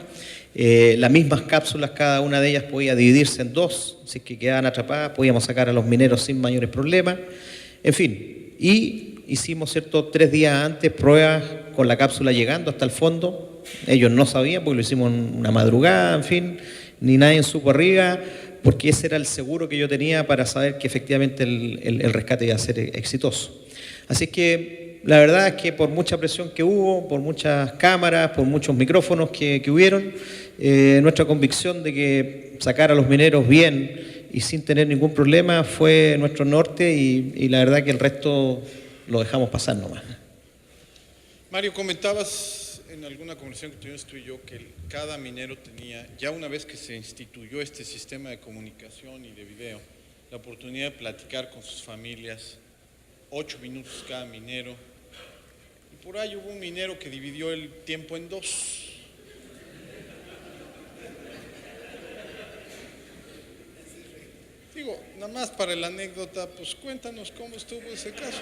Las mismas cápsulas, cada una de ellas podía dividirse en 2, si es que quedaban atrapadas, podíamos sacar a los mineros sin mayores problemas. En fin, y hicimos, ¿cierto?, 3 días antes pruebas con la cápsula llegando hasta el fondo. Ellos no sabían porque lo hicimos en una madrugada, en fin, ni nadie supo arriba, porque ese era el seguro que yo tenía para saber que efectivamente el rescate iba a ser exitoso. Así que la verdad es que por mucha presión que hubo, por muchas cámaras, por muchos micrófonos que hubieron, nuestra convicción de que sacar a los mineros bien y sin tener ningún problema fue nuestro norte y la verdad que el resto lo dejamos pasar nomás.
Mario, comentabas en alguna conversación que tuvimos tú y yo que cada minero tenía, ya una vez que se instituyó este sistema de comunicación y de video, la oportunidad de platicar con sus familias, 8 minutos cada minero, y por ahí hubo un minero que dividió el tiempo en 2. Digo, nada más para la anécdota, pues cuéntanos cómo estuvo ese caso.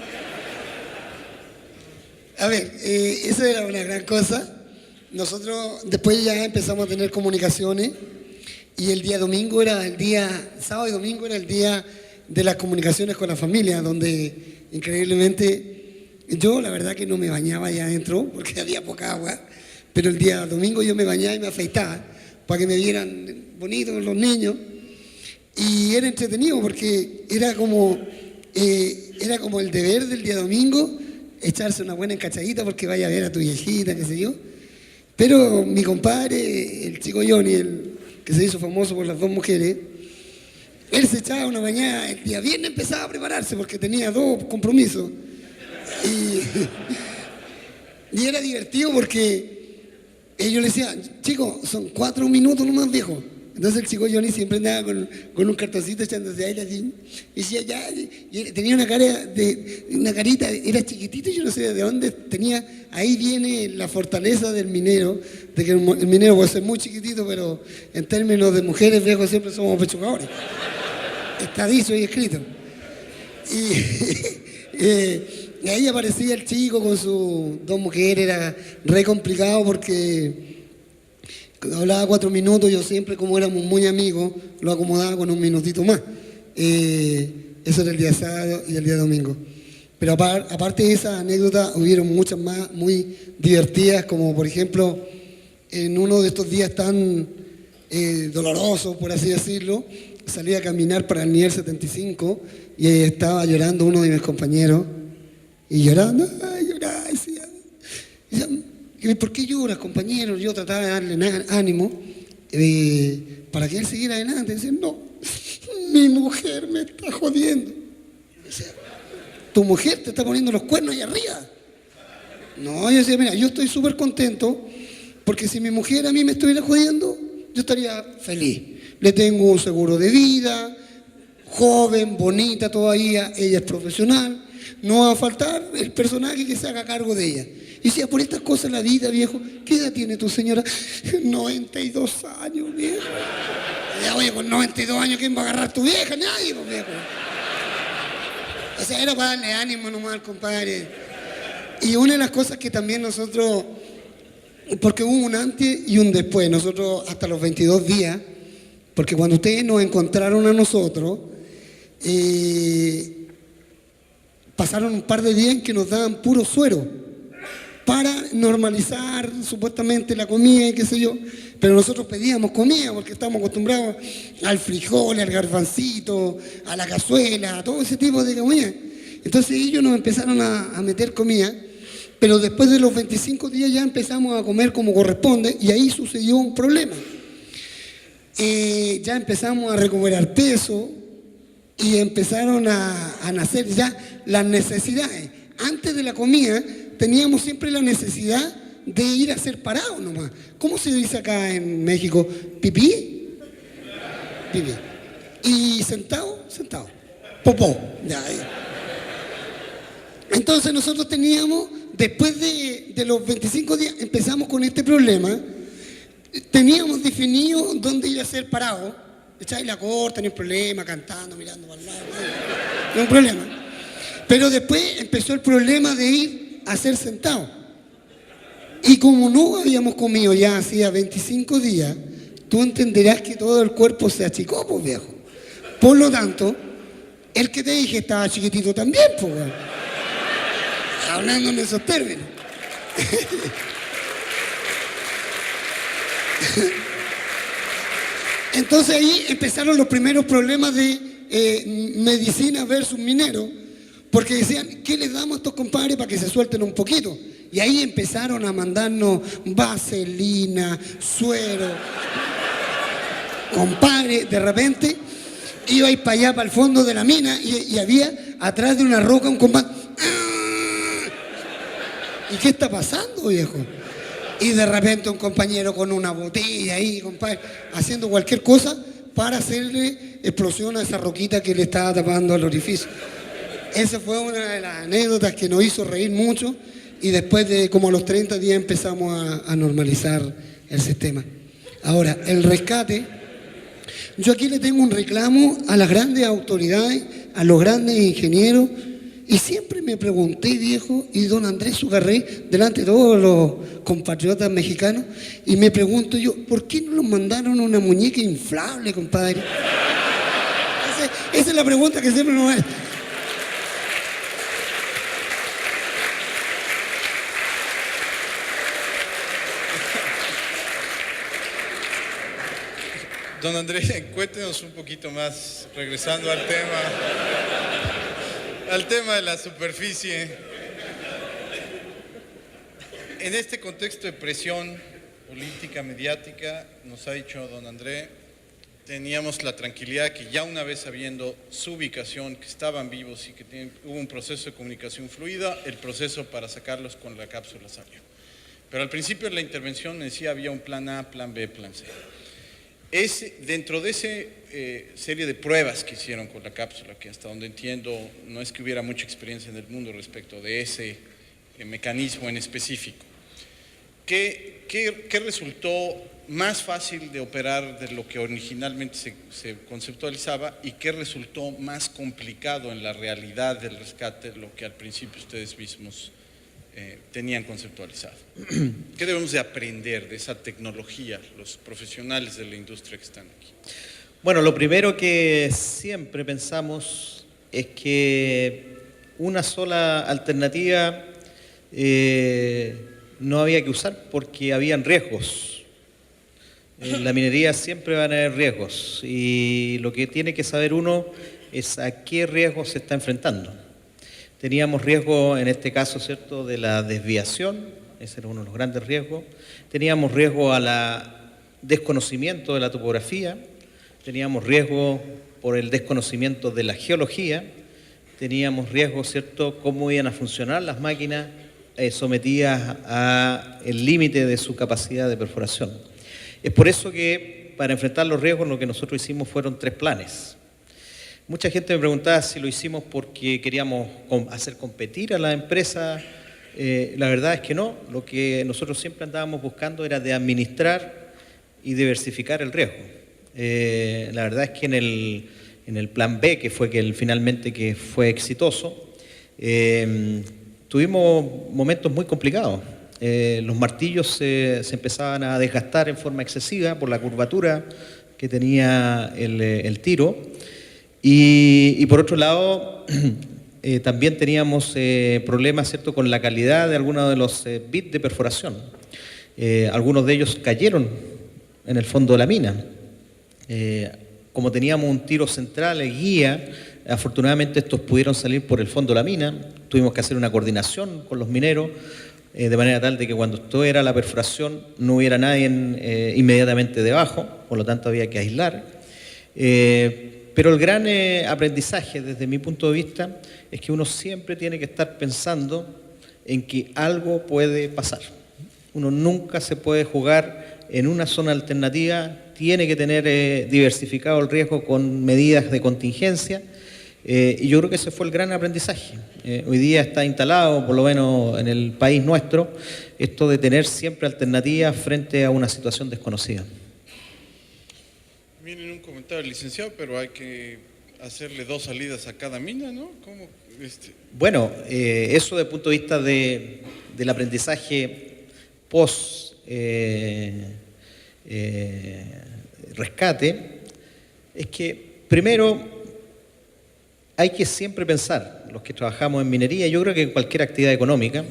A ver, eso era una gran cosa. Nosotros después ya empezamos a tener comunicaciones y el día domingo era el día, sábado y domingo era el día de las comunicaciones con la familia, donde increíblemente yo la verdad que no me bañaba allá adentro porque había poca agua, pero el día domingo yo me bañaba y me afeitaba para que me vieran bonitos los niños y era entretenido porque era como el deber del día domingo echarse una buena encachadita porque vaya a ver a tu viejita, qué sé yo. Pero mi compadre, el chico Johnny, el que se hizo famoso por las 2 mujeres, él se echaba una bañada, el día viernes empezaba a prepararse porque tenía 2 compromisos. Y era divertido porque ellos le decían, chicos, son 4 minutos nomás, viejo. Entonces el chico Johnny siempre andaba con un cartoncito echándose a él así, y decía ya, y tenía una carita, era chiquitito, yo no sé de dónde tenía, ahí viene la fortaleza del minero, de que el minero puede ser muy chiquitito, pero en términos de mujeres viejos siempre somos pechugadores. Está dicho y escrito. Y ahí aparecía el chico con sus 2 mujeres, era re complicado porque hablaba 4 minutos, yo siempre, como éramos muy amigos, lo acomodaba con 1 minutito más. Eso era el día sábado y el día domingo. Pero aparte de esa anécdota, hubieron muchas más muy divertidas, como por ejemplo, en uno de estos días tan dolorosos, por así decirlo, salí a caminar para el nivel 75 y estaba llorando uno de mis compañeros, y llorando, lloraba, decía, ¿por qué lloras, compañero? Yo trataba de darle ánimo para que él siguiera adelante. Dice, no, mi mujer me está jodiendo. Dice, ¿tu mujer te está poniendo los cuernos ahí arriba? No, yo decía, mira, yo estoy súper contento porque si mi mujer a mí me estuviera jodiendo, yo estaría feliz. Le tengo un seguro de vida, joven, bonita todavía, ella es profesional, no va a faltar el personaje que se haga cargo de ella. Y decía, por estas cosas la vida, viejo. ¿Qué edad tiene tu señora? 92 años, viejo. Ya, oye, con 92 años, ¿quién va a agarrar tu vieja? Nadie, pues, viejo. O sea, era para darle ánimo nomás al compadre. Y una de las cosas que también nosotros, porque hubo un antes y un después, nosotros hasta los 22 días, porque cuando ustedes nos encontraron a nosotros, pasaron un par de días en que nos daban puro suero para normalizar supuestamente la comida y qué sé yo, pero nosotros pedíamos comida porque estamos acostumbrados al frijol, al garbancito, a la cazuela, a todo ese tipo de comida. Entonces ellos nos empezaron a meter comida, pero después de los 25 días ya empezamos a comer como corresponde y ahí sucedió un problema. Ya empezamos a recuperar peso y empezaron a nacer ya las necesidades. Antes de la comida teníamos siempre la necesidad de ir a hacer parados nomás. ¿Cómo se dice acá en México? ¿Pipí? Pipí. ¿Y sentado? Sentado. Popó. Ya. Entonces nosotros teníamos, después de los 25 días, empezamos con este problema. Teníamos definido dónde ir a hacer parados. Echáis la corta, no hay problema, cantando, mirando para el lado. No hay problema. Pero después empezó el problema de ir a ser sentado. Y como no habíamos comido ya hacía 25 días, tú entenderás que todo el cuerpo se achicó, pues, viejo. Por lo tanto, el que te dije estaba chiquitito también, pues, viejo. Hablando en esos términos. Entonces ahí empezaron los primeros problemas de medicina versus minero, porque decían, ¿qué les damos a estos compadres para que se suelten un poquito? Y ahí empezaron a mandarnos vaselina, suero. Compadre, de repente iba a ir para allá, para el fondo de la mina, y había atrás de una roca un compadre. ¿Y qué está pasando, viejo? Y de repente un compañero con una botella ahí, compadre, haciendo cualquier cosa para hacerle explosión a esa roquita que le estaba tapando al orificio. Esa fue una de las anécdotas que nos hizo reír mucho, y después de como a los 30 días empezamos a normalizar el sistema. Ahora, el rescate, yo aquí le tengo un reclamo a las grandes autoridades, a los grandes ingenieros, y siempre me pregunté, viejo, y don Andrés Sugarré, delante de todos los compatriotas mexicanos, y me pregunto yo, ¿por qué no nos mandaron una muñeca inflable, compadre? Esa es la pregunta que siempre nos hace.
Don Andrés, cuéntenos un poquito más, regresando al tema de la superficie. En este contexto de presión política, mediática, nos ha dicho don Andrés, teníamos la tranquilidad que ya una vez sabiendo su ubicación, que estaban vivos y que hubo un proceso de comunicación fluida, el proceso para sacarlos con la cápsula salió. Pero al principio de la intervención me decía había un plan A, plan B, plan C. Dentro de esa serie de pruebas que hicieron con la cápsula, que hasta donde entiendo no es que hubiera mucha experiencia en el mundo respecto de ese mecanismo en específico, ¿qué resultó más fácil de operar de lo que originalmente se conceptualizaba, y qué resultó más complicado en la realidad del rescate, lo que al principio ustedes mismos tenían conceptualizado? ¿Qué debemos de aprender de esa tecnología, los profesionales de la industria que están aquí?
Bueno, lo primero que siempre pensamos es que una sola alternativa no había que usar porque habían riesgos. En la minería siempre van a haber riesgos, y lo que tiene que saber uno es a qué riesgos se está enfrentando. Teníamos riesgo en este caso, ¿cierto?, de la desviación, ese era uno de los grandes riesgos. Teníamos riesgo al desconocimiento de la topografía, teníamos riesgo por el desconocimiento de la geología, teníamos riesgo, ¿cierto?, cómo iban a funcionar las máquinas sometidas al límite de su capacidad de perforación. Es por eso que para enfrentar los riesgos lo que nosotros hicimos fueron 3 planes. Mucha gente me preguntaba si lo hicimos porque queríamos hacer competir a la empresa. La verdad es que no. Lo que nosotros siempre andábamos buscando era de administrar y diversificar el riesgo. La verdad es que en el plan B, que fue finalmente que fue exitoso, tuvimos momentos muy complicados. Los martillos se empezaban a desgastar en forma excesiva por la curvatura que tenía el tiro. Y por otro lado, también teníamos problemas, ¿cierto?, con la calidad de algunos de los bits de perforación. Algunos de ellos cayeron en el fondo de la mina. Como teníamos un tiro central, guía, afortunadamente estos pudieron salir por el fondo de la mina. Tuvimos que hacer una coordinación con los mineros, de manera tal de que cuando esto era la perforación no hubiera nadie inmediatamente debajo, por lo tanto había que aislar. Pero el gran aprendizaje desde mi punto de vista es que uno siempre tiene que estar pensando en que algo puede pasar. Uno nunca se puede jugar en una zona alternativa, tiene que tener diversificado el riesgo con medidas de contingencia, y yo creo que ese fue el gran aprendizaje. Hoy día está instalado, por lo menos en el país nuestro, esto de tener siempre alternativas frente a una situación desconocida.
Miren, un comentario, licenciado, pero hay que hacerle 2 salidas a cada mina, ¿no? ¿Cómo?
Bueno, eso desde el punto de vista del aprendizaje post rescate, es que primero hay que siempre pensar, los que trabajamos en minería, yo creo que en cualquier actividad económica,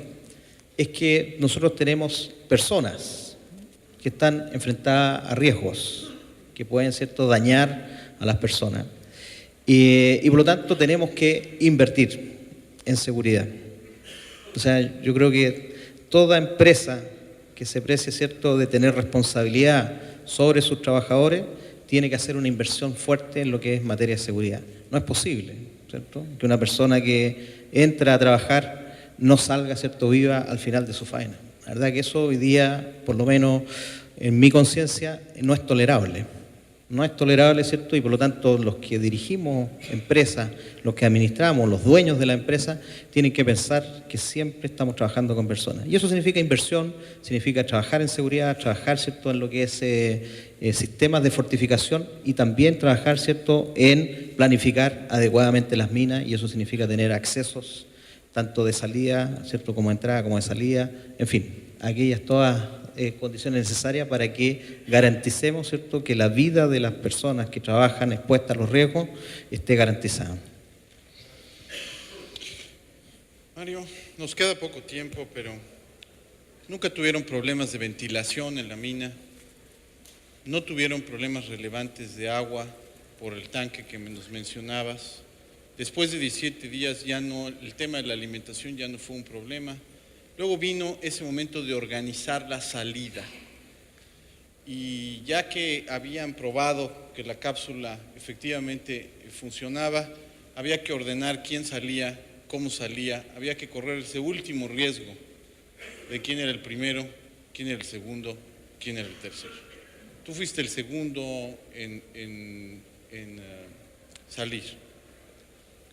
es que nosotros tenemos personas que están enfrentadas a riesgos, que pueden, ¿cierto?, dañar a las personas. Y por lo tanto tenemos que invertir en seguridad. O sea, yo creo que toda empresa que se precie, ¿cierto?, de tener responsabilidad sobre sus trabajadores, tiene que hacer una inversión fuerte en lo que es materia de seguridad. No es posible, ¿cierto?, que una persona que entra a trabajar no salga, ¿cierto?, viva al final de su faena. La verdad que eso hoy día, por lo menos en mi conciencia, no es tolerable. No es tolerable, ¿cierto? Y por lo tanto los que dirigimos empresas, los que administramos, los dueños de la empresa, tienen que pensar que siempre estamos trabajando con personas. Y eso significa inversión, significa trabajar en seguridad, trabajar, ¿cierto?, en lo que es sistemas de fortificación y también trabajar, ¿cierto?, en planificar adecuadamente las minas, y eso significa tener accesos tanto de salida, ¿cierto?, como de entrada, como de salida, en fin, aquellas todas condiciones necesarias para que garanticemos, ¿cierto?, que la vida de las personas que trabajan expuestas a los riesgos esté garantizada.
Mario, nos queda poco tiempo, pero nunca tuvieron problemas de ventilación en la mina, no tuvieron problemas relevantes de agua por el tanque que nos mencionabas. Después de 17 días ya no, el tema de la alimentación ya no fue un problema. Luego vino ese momento de organizar la salida, y ya que habían probado que la cápsula efectivamente funcionaba, había que ordenar quién salía, cómo salía, había que correr ese último riesgo de quién era el primero, quién era el segundo, quién era el tercero. Tú fuiste el segundo en salir.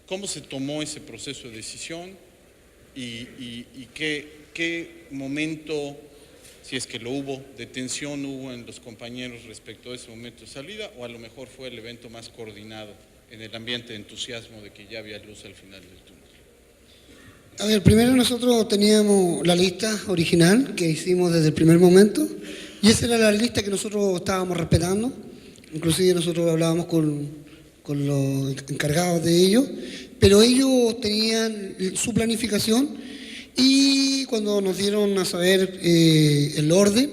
¿Cómo se tomó ese proceso de decisión? ¿Y qué momento, si es que lo hubo, de tensión hubo en los compañeros respecto a ese momento de salida, o a lo mejor fue el evento más coordinado en el ambiente de entusiasmo de que ya había luz al final del túnel?
A ver, primero nosotros teníamos la lista original que hicimos desde el primer momento, y esa era la lista que nosotros estábamos respetando. Inclusive nosotros hablábamos con los encargados de ellos, pero ellos tenían su planificación, y cuando nos dieron a saber el orden,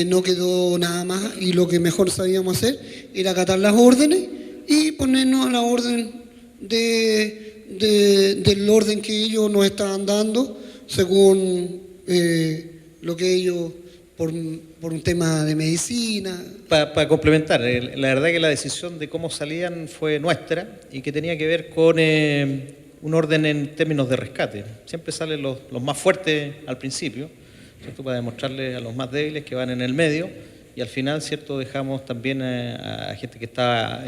no quedó nada más, y lo que mejor sabíamos hacer era acatar las órdenes y ponernos a la orden del orden que ellos nos estaban dando, según lo que ellos, por un tema de medicina.
Para complementar, la verdad que la decisión de cómo salían fue nuestra, y que tenía que ver con un orden en términos de rescate. Siempre salen los más fuertes al principio, ¿cierto?, para demostrarles a los más débiles que van en el medio, y al final, ¿cierto?, dejamos también a gente que estaba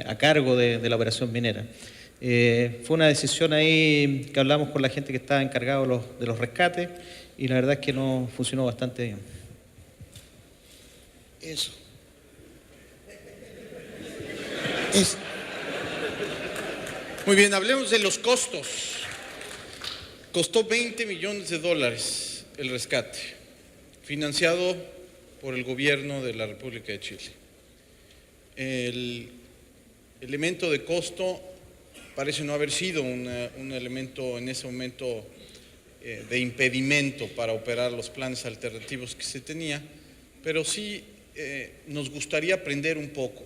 a cargo de la operación minera. Fue una decisión ahí que hablamos con la gente que estaba encargado de los rescates, y la verdad es que nos funcionó bastante bien.
Eso.
Muy bien, hablemos de los costos. Costó $20 millones el rescate, financiado por el gobierno de la República de Chile. El elemento de costo parece no haber sido un elemento en ese momento de impedimento para operar los planes alternativos que se tenía, pero sí nos gustaría aprender un poco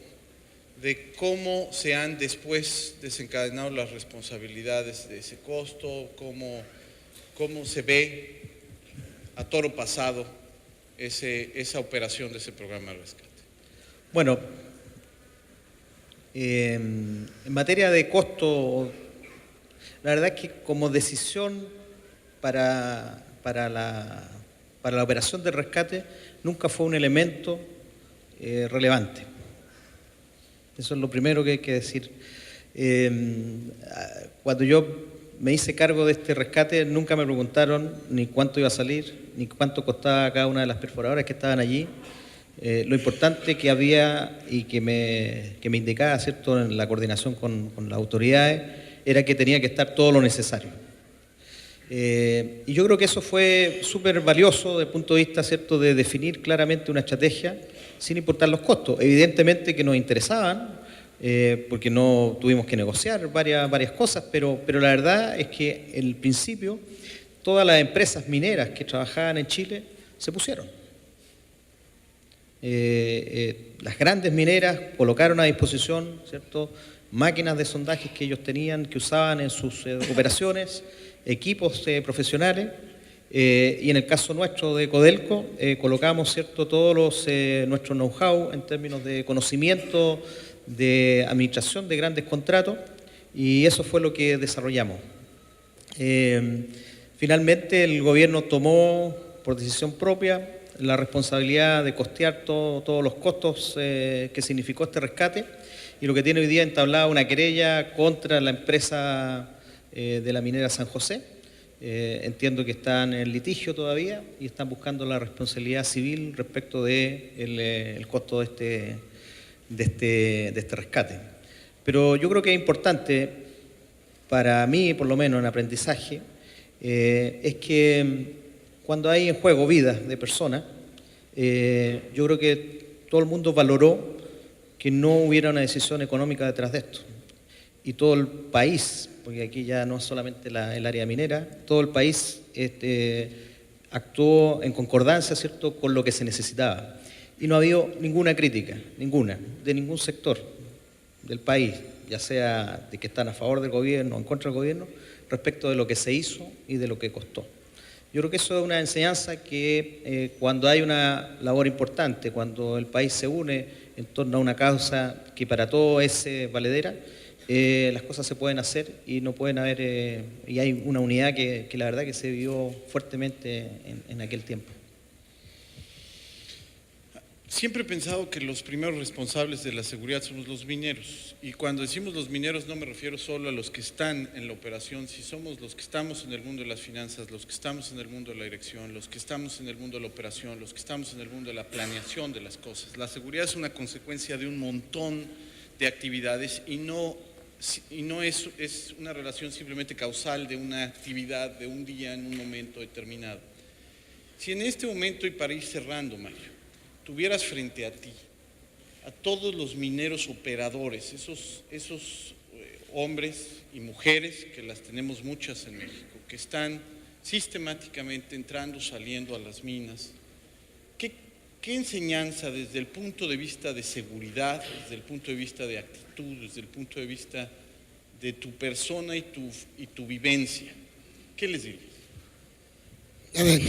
de cómo se han después desencadenado las responsabilidades de ese costo, cómo se ve a toro pasado esa operación de ese programa de rescate.
Bueno, en materia de costo, la verdad es que como decisión para la operación de rescate nunca fue un elemento relevante. Eso es lo primero que hay que decir. Cuando yo me hice cargo de este rescate, nunca me preguntaron ni cuánto iba a salir, ni cuánto costaba cada una de las perforadoras que estaban allí. Lo importante que había y que me indicaba, ¿cierto?, en la coordinación con las autoridades, era que tenía que estar todo lo necesario. Y yo creo que eso fue súper valioso desde el punto de vista, ¿cierto?, de definir claramente una estrategia sin importar los costos. Evidentemente que nos interesaban, porque no tuvimos que negociar varias cosas, pero la verdad es que en el principio todas las empresas mineras que trabajaban en Chile se pusieron. las grandes mineras colocaron a disposición, ¿cierto?, máquinas de sondajes que ellos tenían, que usaban en sus operaciones, equipos profesionales, y en el caso nuestro de Codelco, colocamos, ¿cierto?, todos nuestro know-how en términos de conocimiento, de administración de grandes contratos, y eso fue lo que desarrollamos. Finalmente el gobierno tomó por decisión propia la responsabilidad de costear todos los costos que significó este rescate, y lo que tiene hoy día entablada una querella contra la empresa de la minera San José. Entiendo que están en litigio todavía y están buscando la responsabilidad civil respecto del costo de este rescate. Pero yo creo que es importante, para mí por lo menos en aprendizaje, es que cuando hay en juego vidas de personas, yo creo que todo el mundo valoró que no hubiera una decisión económica detrás de esto. Y todo el país, porque aquí ya no es solamente el área minera, todo el país actuó en concordancia, ¿cierto?, con lo que se necesitaba. Y no ha habido ninguna crítica, ninguna, de ningún sector del país, ya sea de que están a favor del gobierno o en contra del gobierno, respecto de lo que se hizo y de lo que costó. Yo creo que eso es una enseñanza que cuando hay una labor importante, cuando el país se une en torno a una causa que para todos es valedera, las cosas se pueden hacer y no pueden haber, y hay una unidad que la verdad que se vivió fuertemente en aquel tiempo.
Siempre he pensado que los primeros responsables de la seguridad somos los mineros, y cuando decimos los mineros no me refiero solo a los que están en la operación, si somos los que estamos en el mundo de las finanzas, los que estamos en el mundo de la dirección, los que estamos en el mundo de la operación, los que estamos en el mundo de la planeación de las cosas. La seguridad es una consecuencia de un montón de actividades y no es una relación simplemente causal de una actividad de un día en un momento determinado. Si en este momento, y para ir cerrando, Mario, tuvieras frente a ti a todos los mineros operadores, esos hombres y mujeres, que las tenemos muchas en México, que están sistemáticamente entrando, saliendo a las minas, ¿qué enseñanza desde el punto de vista de seguridad, desde el punto de vista de actitud, desde el punto de vista de tu persona y tu vivencia, qué les dirías?
A ver,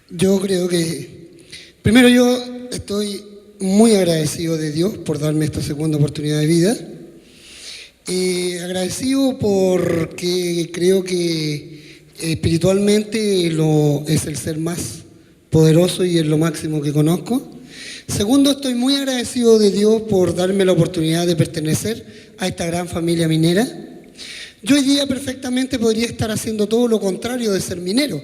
yo creo que primero, yo estoy muy agradecido de Dios por darme esta segunda oportunidad de vida. Agradecido porque creo que espiritualmente es el ser más poderoso y es lo máximo que conozco. Segundo, estoy muy agradecido de Dios por darme la oportunidad de pertenecer a esta gran familia minera. Yo hoy día perfectamente podría estar haciendo todo lo contrario de ser minero,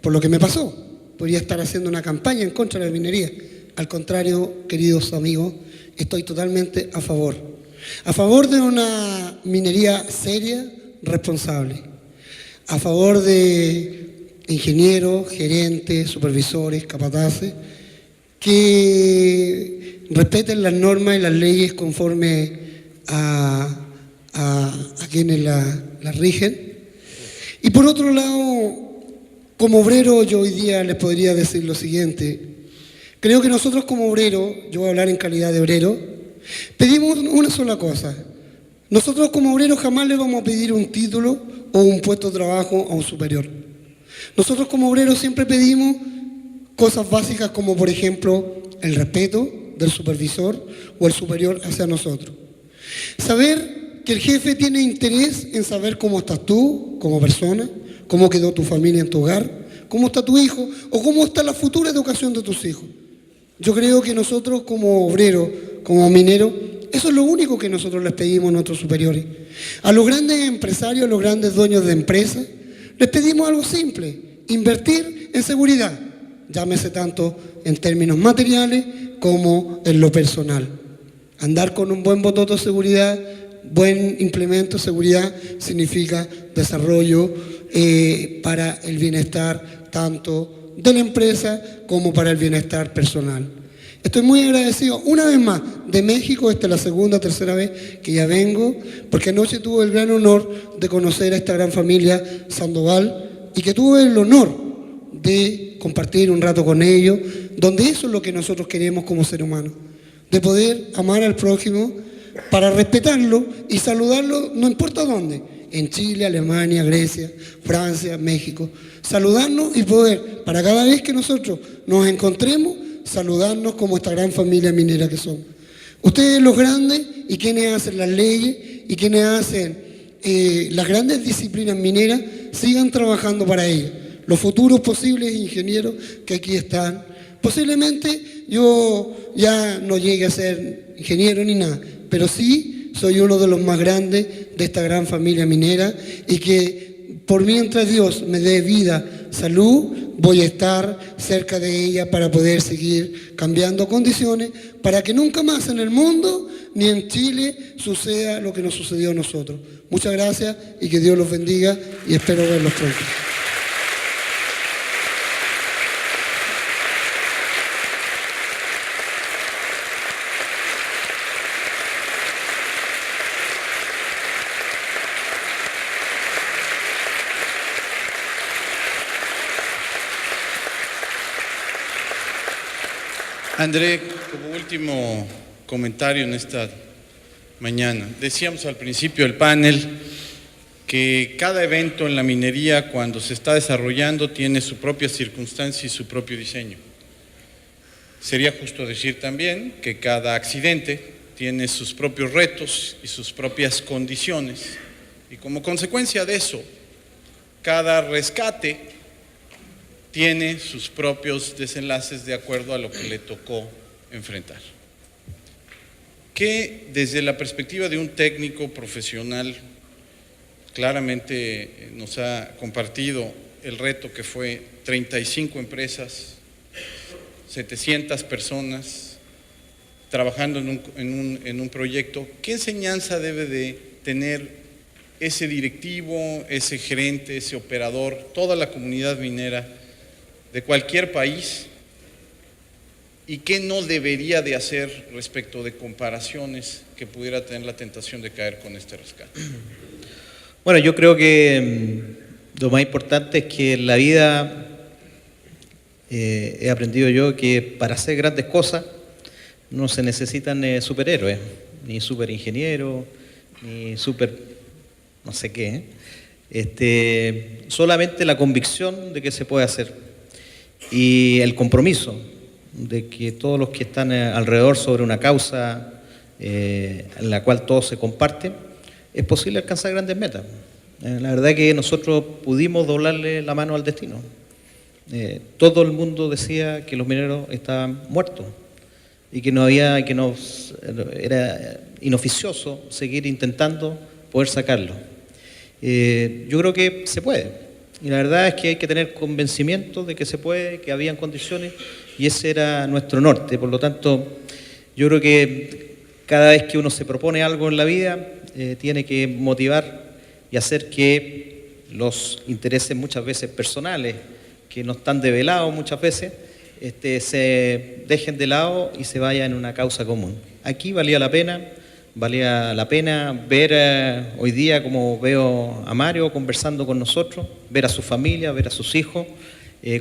por lo que me pasó. Podría estar haciendo una campaña en contra de la minería. Al contrario, queridos amigos, estoy totalmente a favor. A favor de una minería seria, responsable. A favor de ingenieros, gerentes, supervisores, capataces, que respeten las normas y las leyes conforme a quienes las rigen. Y por otro lado, como obrero, yo hoy día les podría decir lo siguiente. Creo que nosotros como obreros, yo voy a hablar en calidad de obrero, pedimos una sola cosa. Nosotros como obreros jamás le vamos a pedir un título o un puesto de trabajo a un superior. Nosotros como obreros siempre pedimos cosas básicas como, por ejemplo, el respeto del supervisor o el superior hacia nosotros. Saber que el jefe tiene interés en saber cómo estás tú como persona, cómo quedó tu familia en tu hogar, cómo está tu hijo o cómo está la futura educación de tus hijos. Yo creo que nosotros como obreros, como mineros, eso es lo único que nosotros les pedimos a nuestros superiores. A los grandes empresarios, a los grandes dueños de empresas, les pedimos algo simple: invertir en seguridad, llámese tanto en términos materiales como en lo personal. Andar con un buen bototo de seguridad, buen implemento de seguridad, significa desarrollo para el bienestar tanto de la empresa como para el bienestar personal. Estoy muy agradecido una vez más de México. Esta es la segunda o tercera vez que ya vengo, porque anoche tuve el gran honor de conocer a esta gran familia Sandoval y que tuve el honor de compartir un rato con ellos, donde eso es lo que nosotros queremos como ser humano, de poder amar al prójimo para respetarlo y saludarlo no importa dónde, en Chile, Alemania, Grecia, Francia, México, saludarnos y poder, para cada vez que nosotros nos encontremos, saludarnos como esta gran familia minera que somos. Ustedes los grandes y quienes hacen las leyes y quienes hacen las grandes disciplinas mineras, sigan trabajando para ellas. Los futuros posibles ingenieros que aquí están. Posiblemente yo ya no llegue a ser ingeniero ni nada, pero sí soy uno de los más grandes de esta gran familia minera y que por mientras Dios me dé vida, salud, voy a estar cerca de ella para poder seguir cambiando condiciones para que nunca más en el mundo ni en Chile suceda lo que nos sucedió a nosotros. Muchas gracias y que Dios los bendiga y espero verlos pronto.
André, como último comentario en esta mañana, decíamos al principio del panel que cada evento en la minería cuando se está desarrollando tiene su propia circunstancia y su propio diseño. Sería justo decir también que cada accidente tiene sus propios retos y sus propias condiciones y como consecuencia de eso, cada rescate tiene sus propios desenlaces de acuerdo a lo que le tocó enfrentar. Que desde la perspectiva de un técnico profesional claramente nos ha compartido el reto que fue 35 empresas, 700 personas trabajando en un proyecto. ¿Qué enseñanza debe de tener ese directivo, ese gerente, ese operador, toda la comunidad minera de cualquier país y qué no debería de hacer respecto de comparaciones que pudiera tener la tentación de caer con este rescate?
Bueno, yo creo que lo más importante es que en la vida he aprendido yo que para hacer grandes cosas no se necesitan superhéroes, ni superingenieros, ni super no sé qué. Solamente la convicción de que se puede hacer. Y el compromiso de que todos los que están alrededor sobre una causa en la cual todo se comparte, es posible alcanzar grandes metas. La verdad que nosotros pudimos doblarle la mano al destino. Todo el mundo decía que los mineros estaban muertos y que era inoficioso seguir intentando poder sacarlo. Yo creo que se puede. Y la verdad es que hay que tener convencimiento de que se puede, que habían condiciones, y ese era nuestro norte. Por lo tanto, yo creo que cada vez que uno se propone algo en la vida, tiene que motivar y hacer que los intereses muchas veces personales, que no están develados muchas veces, se dejen de lado y se vayan en una causa común. Aquí valía la pena ver hoy día, como veo a Mario conversando con nosotros, ver a su familia, ver a sus hijos,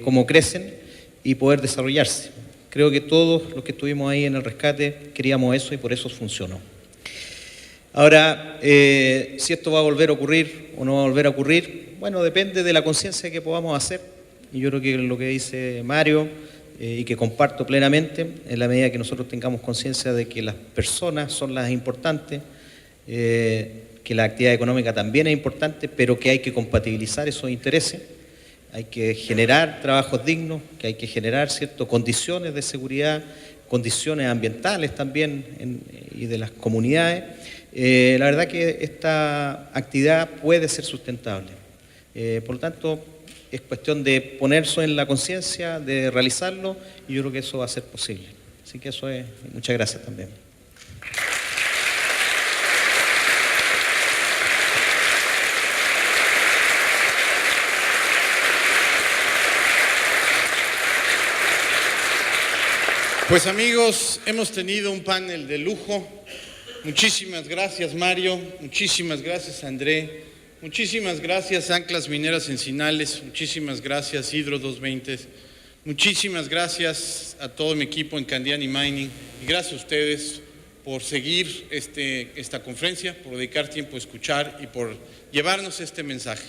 cómo crecen y poder desarrollarse. Creo que todos los que estuvimos ahí en el rescate queríamos eso y por eso funcionó. Ahora, si esto va a volver a ocurrir o no va a volver a ocurrir, bueno, depende de la conciencia que podamos hacer. Y yo creo que lo que dice Mario, y que comparto plenamente, en la medida que nosotros tengamos conciencia de que las personas son las importantes, que la actividad económica también es importante, pero que hay que compatibilizar esos intereses, hay que generar trabajos dignos, que hay que generar ciertas condiciones de seguridad, condiciones ambientales también y de las comunidades. La verdad que esta actividad puede ser sustentable. Por lo tanto, es cuestión de ponerse en la conciencia, de realizarlo, y yo creo que eso va a ser posible. Así que eso es. Muchas gracias también.
Pues amigos, hemos tenido un panel de lujo. Muchísimas gracias, Mario. Muchísimas gracias, André. Muchísimas gracias, Anclas Mineras Encinales. Muchísimas gracias, Hidro 220. Muchísimas gracias a todo mi equipo en Candiani Mining. Y gracias a ustedes por seguir esta conferencia, por dedicar tiempo a escuchar y por llevarnos este mensaje.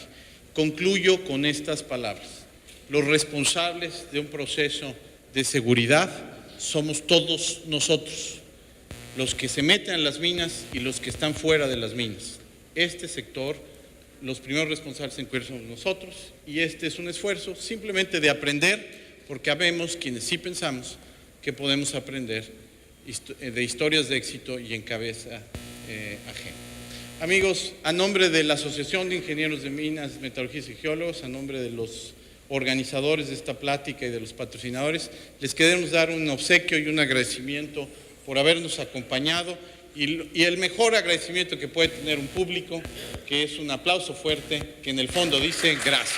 Concluyo con estas palabras. Los responsables de un proceso de seguridad somos todos nosotros, los que se meten en las minas y los que están fuera de las minas. Este sector, los primeros responsables en cuerpo somos nosotros, y este es un esfuerzo simplemente de aprender, porque habemos quienes sí pensamos que podemos aprender de historias de éxito y en cabeza ajena. Amigos, a nombre de la Asociación de Ingenieros de Minas, Metalurgistas y Geólogos, a nombre de los organizadores de esta plática y de los patrocinadores, les queremos dar un obsequio y un agradecimiento por habernos acompañado, y el mejor agradecimiento que puede tener un público, que es un aplauso fuerte que en el fondo dice gracias.